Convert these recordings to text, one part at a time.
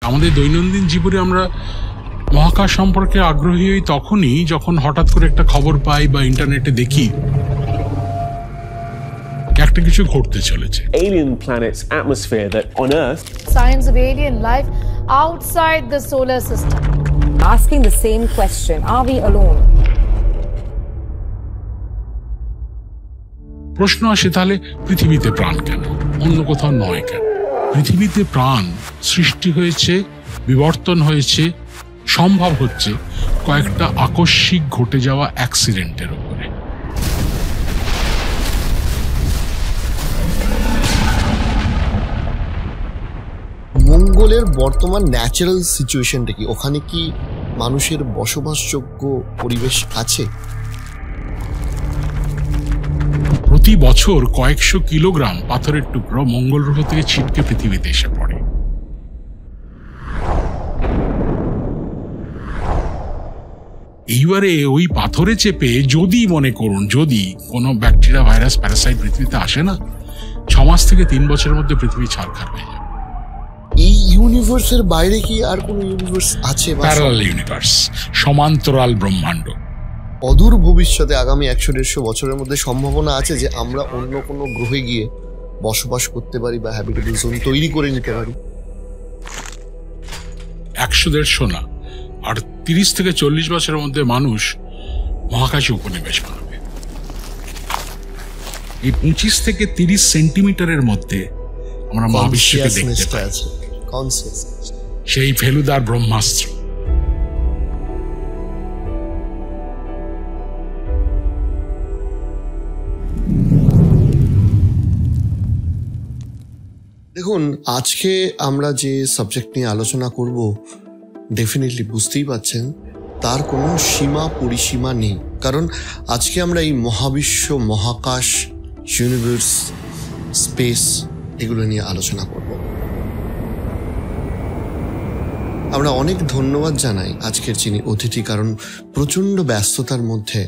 আমাদের দৈনন্দিন জীবনে আমরা মহাকাশ সম্পর্কে আগ্রহী হই তখনই যখন হঠাৎ করে একটা খবর পাই বা ইন্টারনেটে দেখি একটা কিছু ঘটতে চলেছে। Alien planet's atmosphere that on Earth. Signs of alien life outside the solar system. Asking the same question, are we alone? প্রশ্ন আসে তাহলে পৃথিবীতে প্রাণ কেন, অন্য কোথাও নয় কেন? পৃথিবীতে প্রাণ সৃষ্টি হয়েছে, বিবর্তন হয়েছে, সম্ভব হচ্ছে কয়েকটা আকস্মিক ঘটে যাওয়া অ্যাক্সিডেন্টের উপরে। মঙ্গলের বর্তমান ন্যাচারাল সিচুয়েশনটা কি? ওখানে কি মানুষের বসবাসযোগ্য পরিবেশ আছে? প্রতি বছর কয়েকশো কিলোগ্রাম পাথরের টুকরো মঙ্গল গ্রহ থেকে ছিটকে পৃথিবীতে এসে পড়ে। এইবারে ওই পাথরে চেপে যদি মনে করুন যদি কোনো ব্যাকটেরিয়া, ভাইরাস, প্যারাসাইট পৃথিবীতে আসে না, 6 মাস থেকে 3 বছরের মধ্যে পৃথিবী ছারখার হয়ে যাবে। এই ইউনিভার্সের বাইরে কি আর কোনো ইউনিভার্স আছে? প্যারালাল ইউনিভার্স, সমান্তরাল ব্রহ্মাণ্ড। অদূর ভবিষ্যতে আগামী 100-150 বছরের মধ্যে সম্ভাবনা আছে যে আমরা অন্য কোনো গ্রহে গিয়ে বসবাস করতে পারি বা হ্যাবিটেবল জোন তৈরি করে নিতে পারি। 100-150 না, আর 30 থেকে 40 বছরের মধ্যে মানুষ মহাকাশে উপনিবেশ বানাবে। এই 25 থেকে 30 সেন্টিমিটারের মধ্যে আমরা মহাবিশ্বকে দেখতে পাই। সেই ফেলুদার ব্রহ্মাস্ত্র। দেখুন, আজকে আমরা যে সাবজেক্ট নিয়ে আলোচনা করব ডেফিনেটলি বুঝতেই পারছেন তার কোনো সীমা পরিসীমা নেই, কারণ আজকে আমরা এই মহাবিশ্ব, মহাকাশ, ইউনিভার্স, স্পেস এগুলো নিয়ে আলোচনা করব। আমরা অনেক ধন্যবাদ জানাই আজকের যিনি অতিথি, কারণ প্রচণ্ড ব্যস্ততার মধ্যে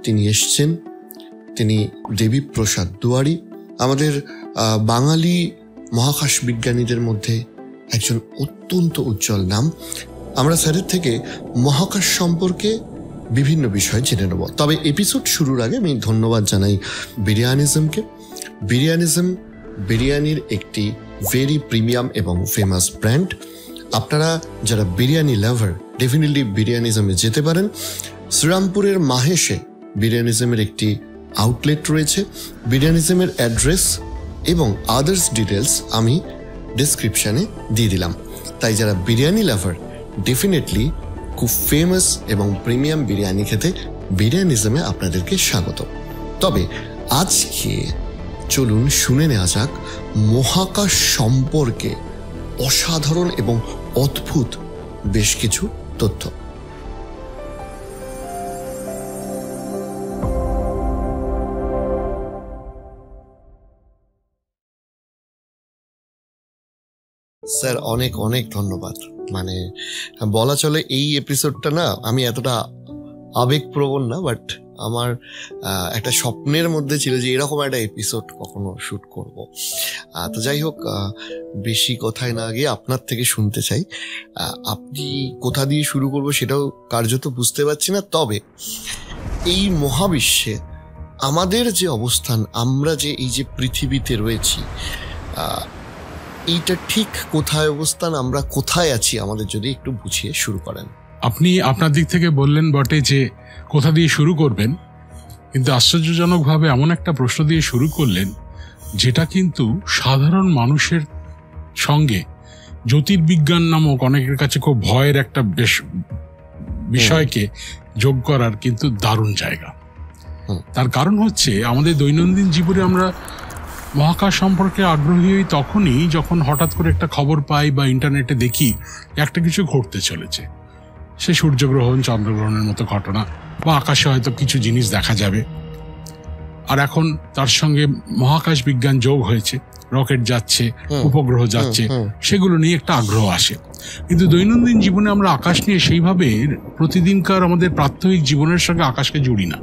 তিনি এসছেন। তিনি দেবীপ্রসাদ দুয়ারি, আমাদের বাঙালি মহাকাশ বিজ্ঞানীদের মধ্যে একজন অত্যন্ত উজ্জ্বল নাম। আমরা স্যারের থেকে মহাকাশ সম্পর্কে বিভিন্ন বিষয় জেনে নেব। তবে এপিসোড শুরুর আগে আমি ধন্যবাদ জানাই বিরিয়ানিজমকে। বিরিয়ানিজম বিরিয়ানির একটি ভেরি প্রিমিয়াম এবং ফেমাস ব্র্যান্ড। আপনারা যারা বিরিয়ানি লাভার ডেফিনেটলি বিরিয়ানিজমে যেতে পারেন। শ্রীরামপুরের মাহেশে বিরিয়ানিজমের একটি আউটলেট রয়েছে। বিরিয়ানিজমের অ্যাড্রেস এবং আদার্স ডিটেলস আমি ডেসক্রিপশানে দিয়ে দিলাম। তাই যারা বিরিয়ানি লাভার ডেফিনেটলি খুব ফেমাস এবং প্রিমিয়াম বিরিয়ানি খেতে বিরিয়ানিজমে আপনাদেরকে স্বাগত। তবে আজকে চলুন শুনে নেওয়া যাক মহাকাশ সম্পর্কে অসাধারণ এবং অদ্ভুত বেশ কিছু তথ্য। স্যার অনেক অনেক ধন্যবাদ। মানে বলা চলে এই এপিসোডটা না, আমি এতটা আবেগপ্রবণ না, বাট আমার একটা স্বপ্নের মধ্যে ছিল যে এরকম একটা এপিসোড কখনো শুট করব। তো যাই হোক, বেশি কথায় না গিয়ে আপনার থেকে শুনতে চাই, আপনি কোথা দিয়ে শুরু করবো সেটাও কার্যত বুঝতে পারছি না। তবে এই মহাবিশ্বে আমাদের যে অবস্থান, আমরা যে এই যে পৃথিবীতে রয়েছি, এইটা ঠিক কোথায় অবস্থান, আমরা কোথায় আছি, আমাদের যদি একটু বুঝিয়ে শুরু করেন। আপনি আপনার দিক থেকে বললেন বটে যে কোথা দিয়ে শুরু করবেন, কিন্তু আশ্চর্যজনকভাবে এমন একটা প্রশ্ন দিয়ে শুরু করলেন যেটা কিন্তু সাধারণ মানুষের সঙ্গে জ্যোতির্বিজ্ঞান নামক অনেকের কাছে খুব ভয়ের একটা বেশ বিষয়কে যোগ করার কিন্তু দারুণ জায়গা। তার কারণ হচ্ছে আমাদের দৈনন্দিন জীবনে আমরা মহাকাশ সম্পর্কে আগ্রহী হই তখনই যখন হঠাৎ করে একটা খবর পাই বা ইন্টারনেটে দেখি একটা কিছু ঘটতে চলেছে। সে সূর্যগ্রহণ, চন্দ্রগ্রহণের মতো ঘটনা, বা আকাশে হয়তো কিছু জিনিস দেখা যাবে। আর এখন তার সঙ্গে মহাকাশ বিজ্ঞান যোগ হয়েছে, রকেট যাচ্ছে, উপগ্রহ যাচ্ছে, সেগুলো নিয়ে একটা আগ্রহ আসে। কিন্তু দৈনন্দিন জীবনে আমরা আকাশ নিয়ে সেইভাবে প্রতিদিনকার আমাদের প্রাত্যহিক জীবনের সঙ্গে আকাশকে জুড়ি না।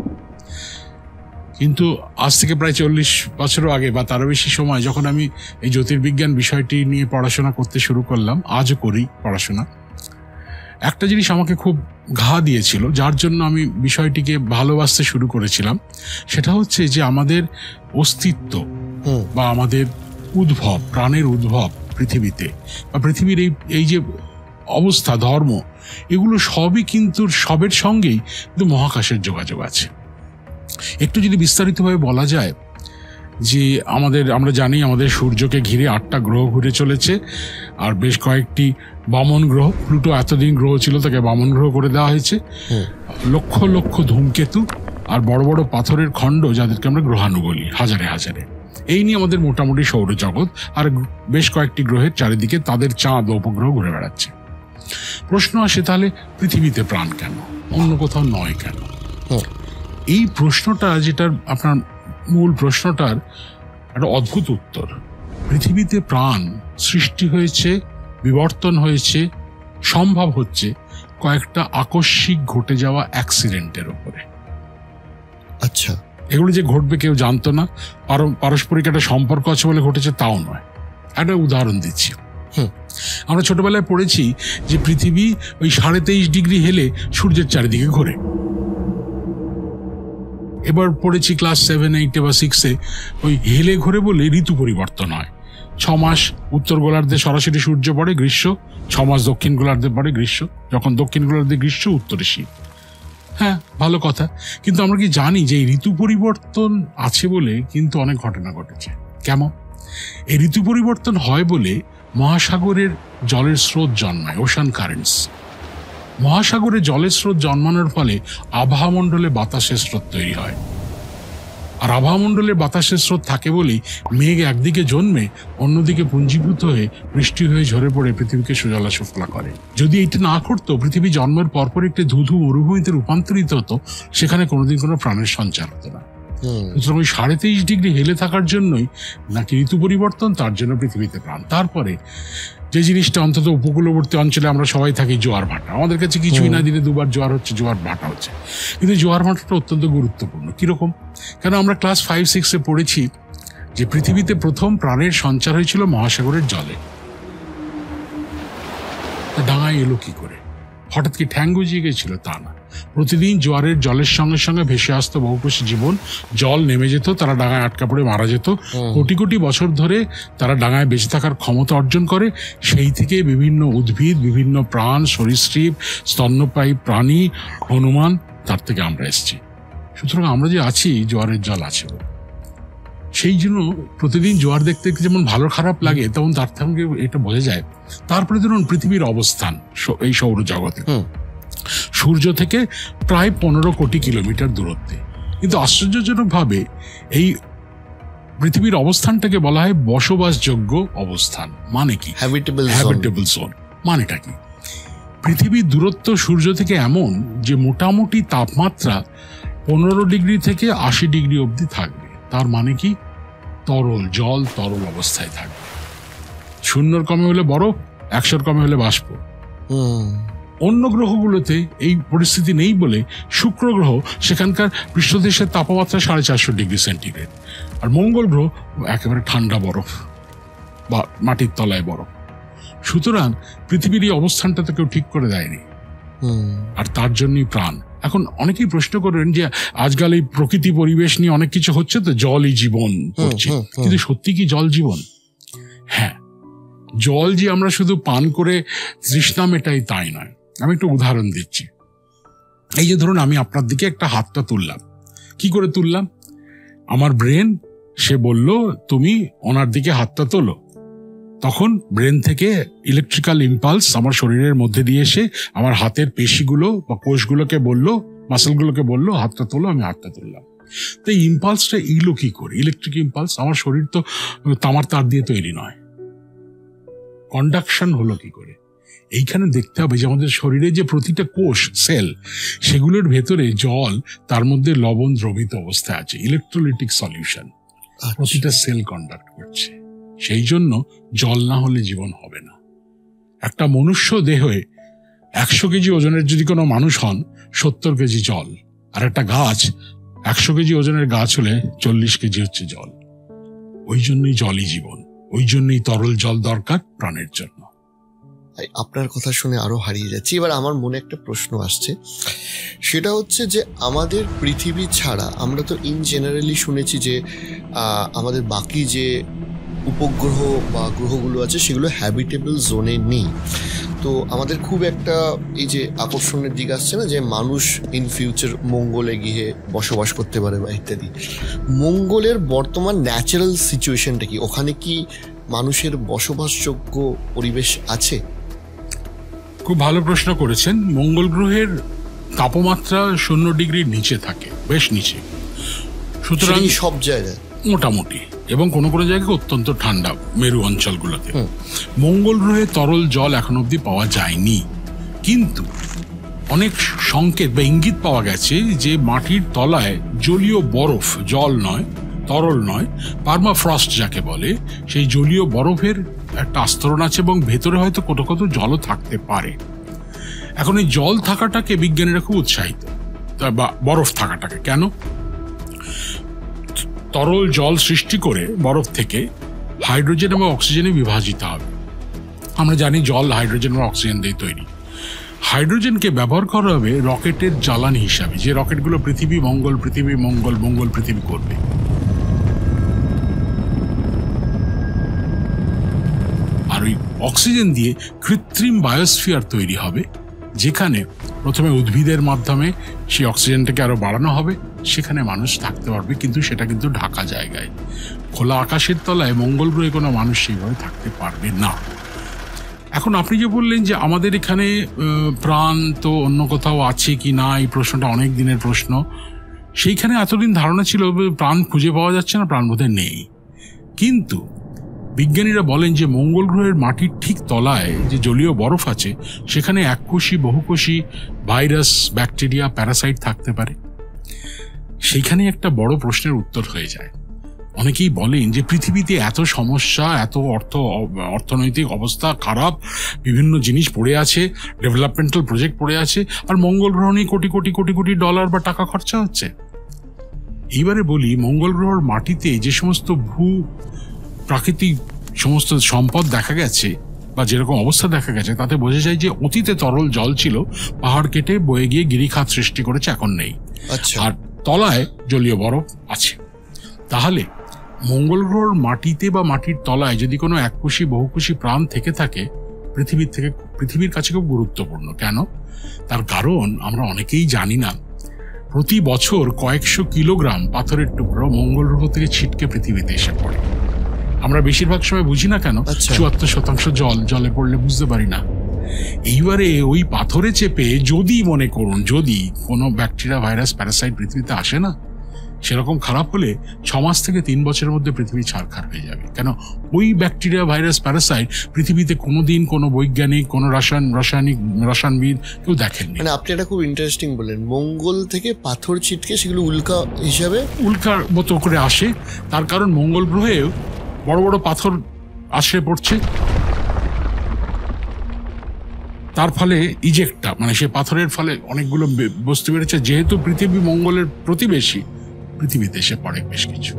কিন্তু আজ থেকে প্রায় 40 বছর আগে বা তারও বেশি সময় যখন আমি এই জ্যোতির্বিজ্ঞান বিষয়টি নিয়ে পড়াশোনা করতে শুরু করলাম, আজও করি পড়াশোনা, একটা জিনিস আমাকে খুব ঘা দিয়েছিল, যার জন্য আমি বিষয়টিকে ভালোবাসতে শুরু করেছিলাম। সেটা হচ্ছে যে আমাদের অস্তিত্ব বা আমাদের উদ্ভব, প্রাণের উদ্ভব পৃথিবীতে বা পৃথিবীর এই যে অবস্থা, ধর্ম, এগুলো সবই কিন্তু সবের সঙ্গেই কিন্তু মহাকাশের যোগাযোগ আছে। একটু যদি বিস্তারিতভাবে বলা যায় যে আমরা জানি আমাদের সূর্যকে ঘিরে 8টা গ্রহ ঘুরে চলেছে, আর বেশ কয়েকটি বামন গ্রহ, প্লুটো এতদিন গ্রহ ছিল তাকে বামন গ্রহ করে দেওয়া হয়েছে, লক্ষ লক্ষ ধূমকেতু আর বড় বড় পাথরের খণ্ড যাদেরকে আমরা গ্রহাণু বলি, হাজারে হাজারে। এই নিয়ে আমাদের মোটামুটি সৌরজগৎ, আর বেশ কয়েকটি গ্রহের চারিদিকে তাদের চাঁদ উপগ্রহ ঘুরে বেড়াচ্ছে। প্রশ্ন আসে, তাহলে পৃথিবীতে প্রাণ কেন, অন্য কোথাও নয় কেন? এই প্রশ্নটা, যেটার আপনার মূল প্রশ্নটার একটা অদ্ভুত উত্তর। পৃথিবীতে প্রাণ সৃষ্টি হয়েছে, বিবর্তন হয়েছে, সম্ভব হচ্ছে কয়েকটা আকস্মিক ঘটে যাওয়া অ্যাক্সিডেন্টের উপরে। আচ্ছা, এগুলো যে ঘটবে কেউ জানতো না, পারস্পরিক একটা সম্পর্ক আছে বলে ঘটেছে তাও নয়। একটা উদাহরণ দিচ্ছি। আমরা ছোটবেলায় পড়েছি যে পৃথিবী ওই 23.5 ডিগ্রি হেলে সূর্যের চারিদিকে ঘোরে। এবার পড়েছি ক্লাস 7, 8 বা 6-এ, ওই হেলে ঘোরে বলে ঋতু পরিবর্তন হয়। 6 মাস উত্তর গোলার্ধে সরাসরি সূর্য পড়ে, গ্রীষ্ম, 6 মাস দক্ষিণ গোলার্ধে পড়ে গ্রীষ্ম, যখন দক্ষিণ গোলার্ধে গ্রীষ্ম, উত্তরে শীত। হ্যাঁ, ভালো কথা, কিন্তু আমরা কি জানি যে এই ঋতু পরিবর্তন আছে বলে কিন্তু অনেক ঘটনা ঘটেছে? কেমন? এই ঋতু পরিবর্তন হয় বলে মহাসাগরের জলের স্রোত জন্মায়, ওশান কারেন্টস। মহাসাগরে জলের স্রোত জন্মানোর ফলে আবহাওয়ামণ্ডলে বাতাসের স্রোত তৈরি হয়, আর আবহাওয়ামণ্ডলের বাতাসের স্রোত থাকে বলেই মেঘ একদিকে জন্মে অন্যদিকে পুঞ্জীভূত হয়ে বৃষ্টি হয়ে ঝরে পড়ে পৃথিবীকে সুজলা সুফলা করে। যদি এটা না করতো, পৃথিবী জন্মের পরপর একটি ধুধু মরুভূমিতে রূপান্তরিত হতো, সেখানে কোনোদিন কোনো প্রাণের সঞ্চার হতো না। সুতরাং ওই 23.5 ডিগ্রি হেলে থাকার জন্যই নাকি ঋতু পরিবর্তন, তার জন্য পৃথিবীতে প্রাণ। তারপরে যে জিনিসটা অন্তত উপকূলবর্তী অঞ্চলে আমরা সবাই থাকি, জোয়ার ভাটা। আমাদের কাছে কিছুই না, দিনে 2 বার জোয়ার হচ্ছে, জোয়ার ভাটা হচ্ছে, কিন্তু জোয়ার ভাটাটা অত্যন্ত গুরুত্বপূর্ণ। কিরকম? কেন আমরা ক্লাস 5-6-এ পড়েছি যে পৃথিবীতে প্রথম প্রাণের সঞ্চার হয়েছিল মহাসাগরের জলে। ডাঙায় এলো কি করে? হঠাৎ কি ঠ্যাং গজিয়ে গেছিল? তা না, প্রতিদিন জোয়ারের জলের সঙ্গে সঙ্গে ভেসে আসতো বহুকোষী জীবন, জল নেমে যেত, তারা ডাঙায় আটকা পড়ে মারা যেত। কোটি কোটি বছর ধরে তারা ডাঙায় বেঁচে থাকার ক্ষমতা অর্জন করে। সেই থেকে বিভিন্ন উদ্ভিদ, বিভিন্ন প্রাণ, সরীসৃপ, স্তন্যপায়ী প্রাণী, হনুমান, তার থেকে আমরা এসেছি। সুতরাং আমরা যে আছি, জোয়ারের জল আছে। সেই জন্য প্রতিদিন জোয়ার দেখতে যেমন ভালো খারাপ লাগে, তেমন তার থেকে এটা বোঝা যায়। তারপরে ধরুন পৃথিবীর অবস্থান এই সৌরজগতে সূর্য থেকে প্রায় 15 কোটি কিলোমিটার দূরত্বে, কিন্তু আশ্চর্যজনকভাবে এই পৃথিবীর অবস্থানটাকে বলা হয় বসবাসযোগ্য অবস্থান। মানে কি? Habitable zone. মানেটা কি? পৃথিবীর দূরত্ব সূর্য থেকে এমন যে মোটামুটি তাপমাত্রা 15 ডিগ্রি থেকে 80 ডিগ্রি অবধি থাকবে। তার মানে কি? তরল জল তরল অবস্থায় থাকবে। 0 কমে হলে বরফ, 100 কমে হলে বাষ্প। অন্য গ্রহগুলোতে এই পরিস্থিতি নেই বলে শুক্র গ্রহ, সেখানকার পৃষ্ঠদেশের তাপমাত্রা 450 ডিগ্রি সেন্টিগ্রেড, আর মঙ্গল গ্রহ একেবারে ঠান্ডা বরফ বা মাটির তলায় বরফ। সুতরাং পৃথিবীর এই অবস্থানটা তো কেউ ঠিক করে দেয়নি, আর তার জন্যই প্রাণ। এখন অনেকেই প্রশ্ন করবেন যে আজকাল এই প্রকৃতি পরিবেশ নিয়ে অনেক কিছু হচ্ছে, তো জলই জীবন করছে, কিন্তু সত্যি কি জল জীবন? হ্যাঁ, জল যে আমরা শুধু পান করে তৃষ্ণা মেটাই তাই নয়। আমি একটু উদাহরণ দিচ্ছি। এই যে ধরুন আমি আপনার দিকে একটা হাতটা তুললাম, কি করে তুললাম? আমার ব্রেন সে বলল তুমি ওনার দিকে হাতটা তোলো। তখন ব্রেন থেকে ইলেকট্রিক্যাল ইম্পালস আমার শরীরের মধ্যে দিয়ে এসে আমার হাতের পেশিগুলো বা কোষগুলোকে বললো, মাসেলগুলোকে বললো হাতটা তোলো, আমি হাতটা তুললাম। তো এই ইম্পালসটা এলো কি করে? Electric impulse. আমার শরীর তো তামার তার দিয়ে তৈরি নয়, কন্ডাকশন হলো কি করে? এইখানে দেখতে হবে যে আমাদের শরীরে যে প্রতিটা কোষ, সেল, সেগুলোর ভেতরে জল, তার মধ্যে লবণ দ্রবিত অবস্থায় আছে, ইলেকট্রোলাইটিক সলিউশন। প্রতিটা সেল কন্ডাক্ট করছে। সেই জন্য জল না হলে জীবন হবে না। একটা মনুষ্য দেহে 100 কেজি ওজনের যদি কোনো মানুষ হন, 70 কেজি জল। আর একটা গাছ 100 কেজি ওজনের গাছ হলে 40 কেজি হচ্ছে জল। ওই জন্যই জলই জীবন, ওই জন্যই তরল জল দরকার প্রাণের জন্য। আপনার কথা শুনে আরো হারিয়ে যাচ্ছি। এবার আমার মনে একটা প্রশ্ন আসছে, সেটা হচ্ছে যে আমাদের পৃথিবী ছাড়া আমরা তো ইন জেনারেলি শুনেছি যে আমাদের বাকি যে উপগ্রহ বা গ্রহগুলো আছে সেগুলো হ্যাবিটেবল জোনে নেই। তো আমাদের খুব একটা এই যে আকর্ষণের দিক আসছে না যে মানুষ ইন ফিউচার মঙ্গলে গিয়ে বসবাস করতে পারে বা ইত্যাদি। মঙ্গলের বর্তমান ন্যাচারাল সিচুয়েশনটা কি? ওখানে কি মানুষের বসবাসযোগ্য পরিবেশ আছে? খুব ভালো প্রশ্ন করেছেন। মঙ্গল গ্রহের তাপমাত্রা 0 ডিগ্রির নিচে থাকে, বেশ নিচে। সুতরাং সব জায়গায় মোটামুটি, এবং কোনো কোনো জায়গায় অত্যন্ত ঠান্ডা মেরু অঞ্চলগুলোতে। মঙ্গল গ্রহে তরল জল এখন অবধি পাওয়া যায়নি, কিন্তু অনেক সংকেত বা ইঙ্গিত পাওয়া গেছে যে মাটির তলায় জলীয় বরফ, জল নয়, তরল নয়, পার্মাফ্রস্ট যাকে বলে, সেই জলীয় বরফের একটা আস্তরণ আছে এবং ভেতরে হয়তো কোথাও কোথাও জলও থাকতে পারে। এখন এই জল থাকাটাকে বিজ্ঞানীরা খুব উৎসাহিত, বা বরফ থাকাটাকে। কেন? তরল জল সৃষ্টি করে বরফ থেকে হাইড্রোজেন এবং অক্সিজেনে বিভাজিত হবে। আমরা জানি জল হাইড্রোজেন এবং অক্সিজেন দিয়ে তৈরি। হাইড্রোজেনকে ব্যবহার করা হবে রকেটের জ্বালানি হিসাবে, যে রকেটগুলো পৃথিবী মঙ্গল, পৃথিবী মঙ্গল, মঙ্গল পৃথিবী করবে। আর ওই অক্সিজেন দিয়ে কৃত্রিম বায়োস্ফিয়ার তৈরি হবে, যেখানে প্রথমে উদ্ভিদের মাধ্যমে সেই অক্সিজেনটাকে আরো বাড়ানো হবে, সেখানে মানুষ থাকতে পারবে, কিন্তু সেটা কিন্তু ঢাকা জায়গায়। খোলা আকাশের তলায় মঙ্গল গ্রহে কোনো মানুষ সেইভাবে থাকতে পারবে না। এখন আপনি যে বললেন যে আমাদের এখানে প্রাণ তো অন্য কোথাও আছে কি না, এই প্রশ্নটা অনেক দিনের প্রশ্ন। সেইখানে এতদিন ধারণা ছিল প্রাণ খুঁজে পাওয়া যাচ্ছে না, প্রাণ বোধহয় নেই। কিন্তু বিজ্ঞানীরা বলেন যে মঙ্গল গ্রহের মাটির ঠিক তলায় যে জলীয় বরফ আছে, সেখানে এককোষী, বহুকোষী ভাইরাস, ব্যাকটেরিয়া, প্যারাসাইট থাকতে পারে। সেইখানে একটা বড় প্রশ্নের উত্তর হয়ে যায়। অনেকেই বলেন যে পৃথিবীতে এত সমস্যা, এত অর্থনৈতিক অবস্থা খারাপ, বিভিন্ন জিনিস পড়ে আছে, ডেভেলপমেন্টাল প্রজেক্ট পড়ে আছে, আর মঙ্গল গ্রহ নিয়ে কোটি কোটি কোটি কোটি ডলার বা টাকা খরচা হচ্ছে। এইবারে বলি, মঙ্গল গ্রহের মাটিতে যে সমস্ত ভূ প্রাকৃতিক সমস্ত সম্পদ দেখা গেছে বা যেরকম অবস্থা দেখা গেছে, তাতে বোঝা যায় যে অতীতে তরল জল ছিল, পাহাড় কেটে বয়ে গিয়ে গিরিখাত সৃষ্টি করেছে, এখন নেই। আর তলায় জলীয় বরফ আছে। তাহলে মঙ্গল গ্রহের মাটিতে বা মাটির তলায় যদি কোনো এককোষী, বহুকোষী প্রাণ থেকে থাকে, পৃথিবীর কাছে খুব গুরুত্বপূর্ণ। কেন? তার কারণ আমরা অনেকেই জানি না, প্রতি বছর কয়েকশো কিলোগ্রাম পাথরের টুকরো মঙ্গল গ্রহ থেকে ছিটকে পৃথিবীতে এসে পড়ে। আমরা বেশিরভাগ সময় বুঝি না কেন, 74% জলে পড়লে বুঝতে পারি না। এইবারে ওই পাথরে চেপে যদি মনে করুন, যদি কোনো ব্যাকটেরিয়া, ভাইরাস, প্যারাসাইট পৃথিবীতে আসে না, সেরকম খারাপ হলে 6 মাস থেকে 3 বছরের মধ্যে পৃথিবী ছারখার হয়ে যাবে। কেন? ওই ব্যাকটেরিয়া, ভাইরাস, প্যারাসাইট পৃথিবীতে কোনোদিন কোনো বৈজ্ঞানিক, কোনো রসায়নবিদ কেউ দেখেননি। মানে আপনি এটা খুব ইন্টারেস্টিং বললেন, মঙ্গল থেকে পাথর ছিটকে সেগুলো উল্কা হিসাবে উল্কার মতো করে আসে। তার কারণ মঙ্গল গ্রহেও বড় বড় পাথর আছড়ে পড়ছে, তার ফলে ইজেক্টটা, মানে সে পাথরের ফলে অনেকগুলো বস্তু বেড়েছে। যেহেতু পৃথিবী মঙ্গলের প্রতিবেশী, পৃথিবীতে এসে পড়ে বেশ কিছু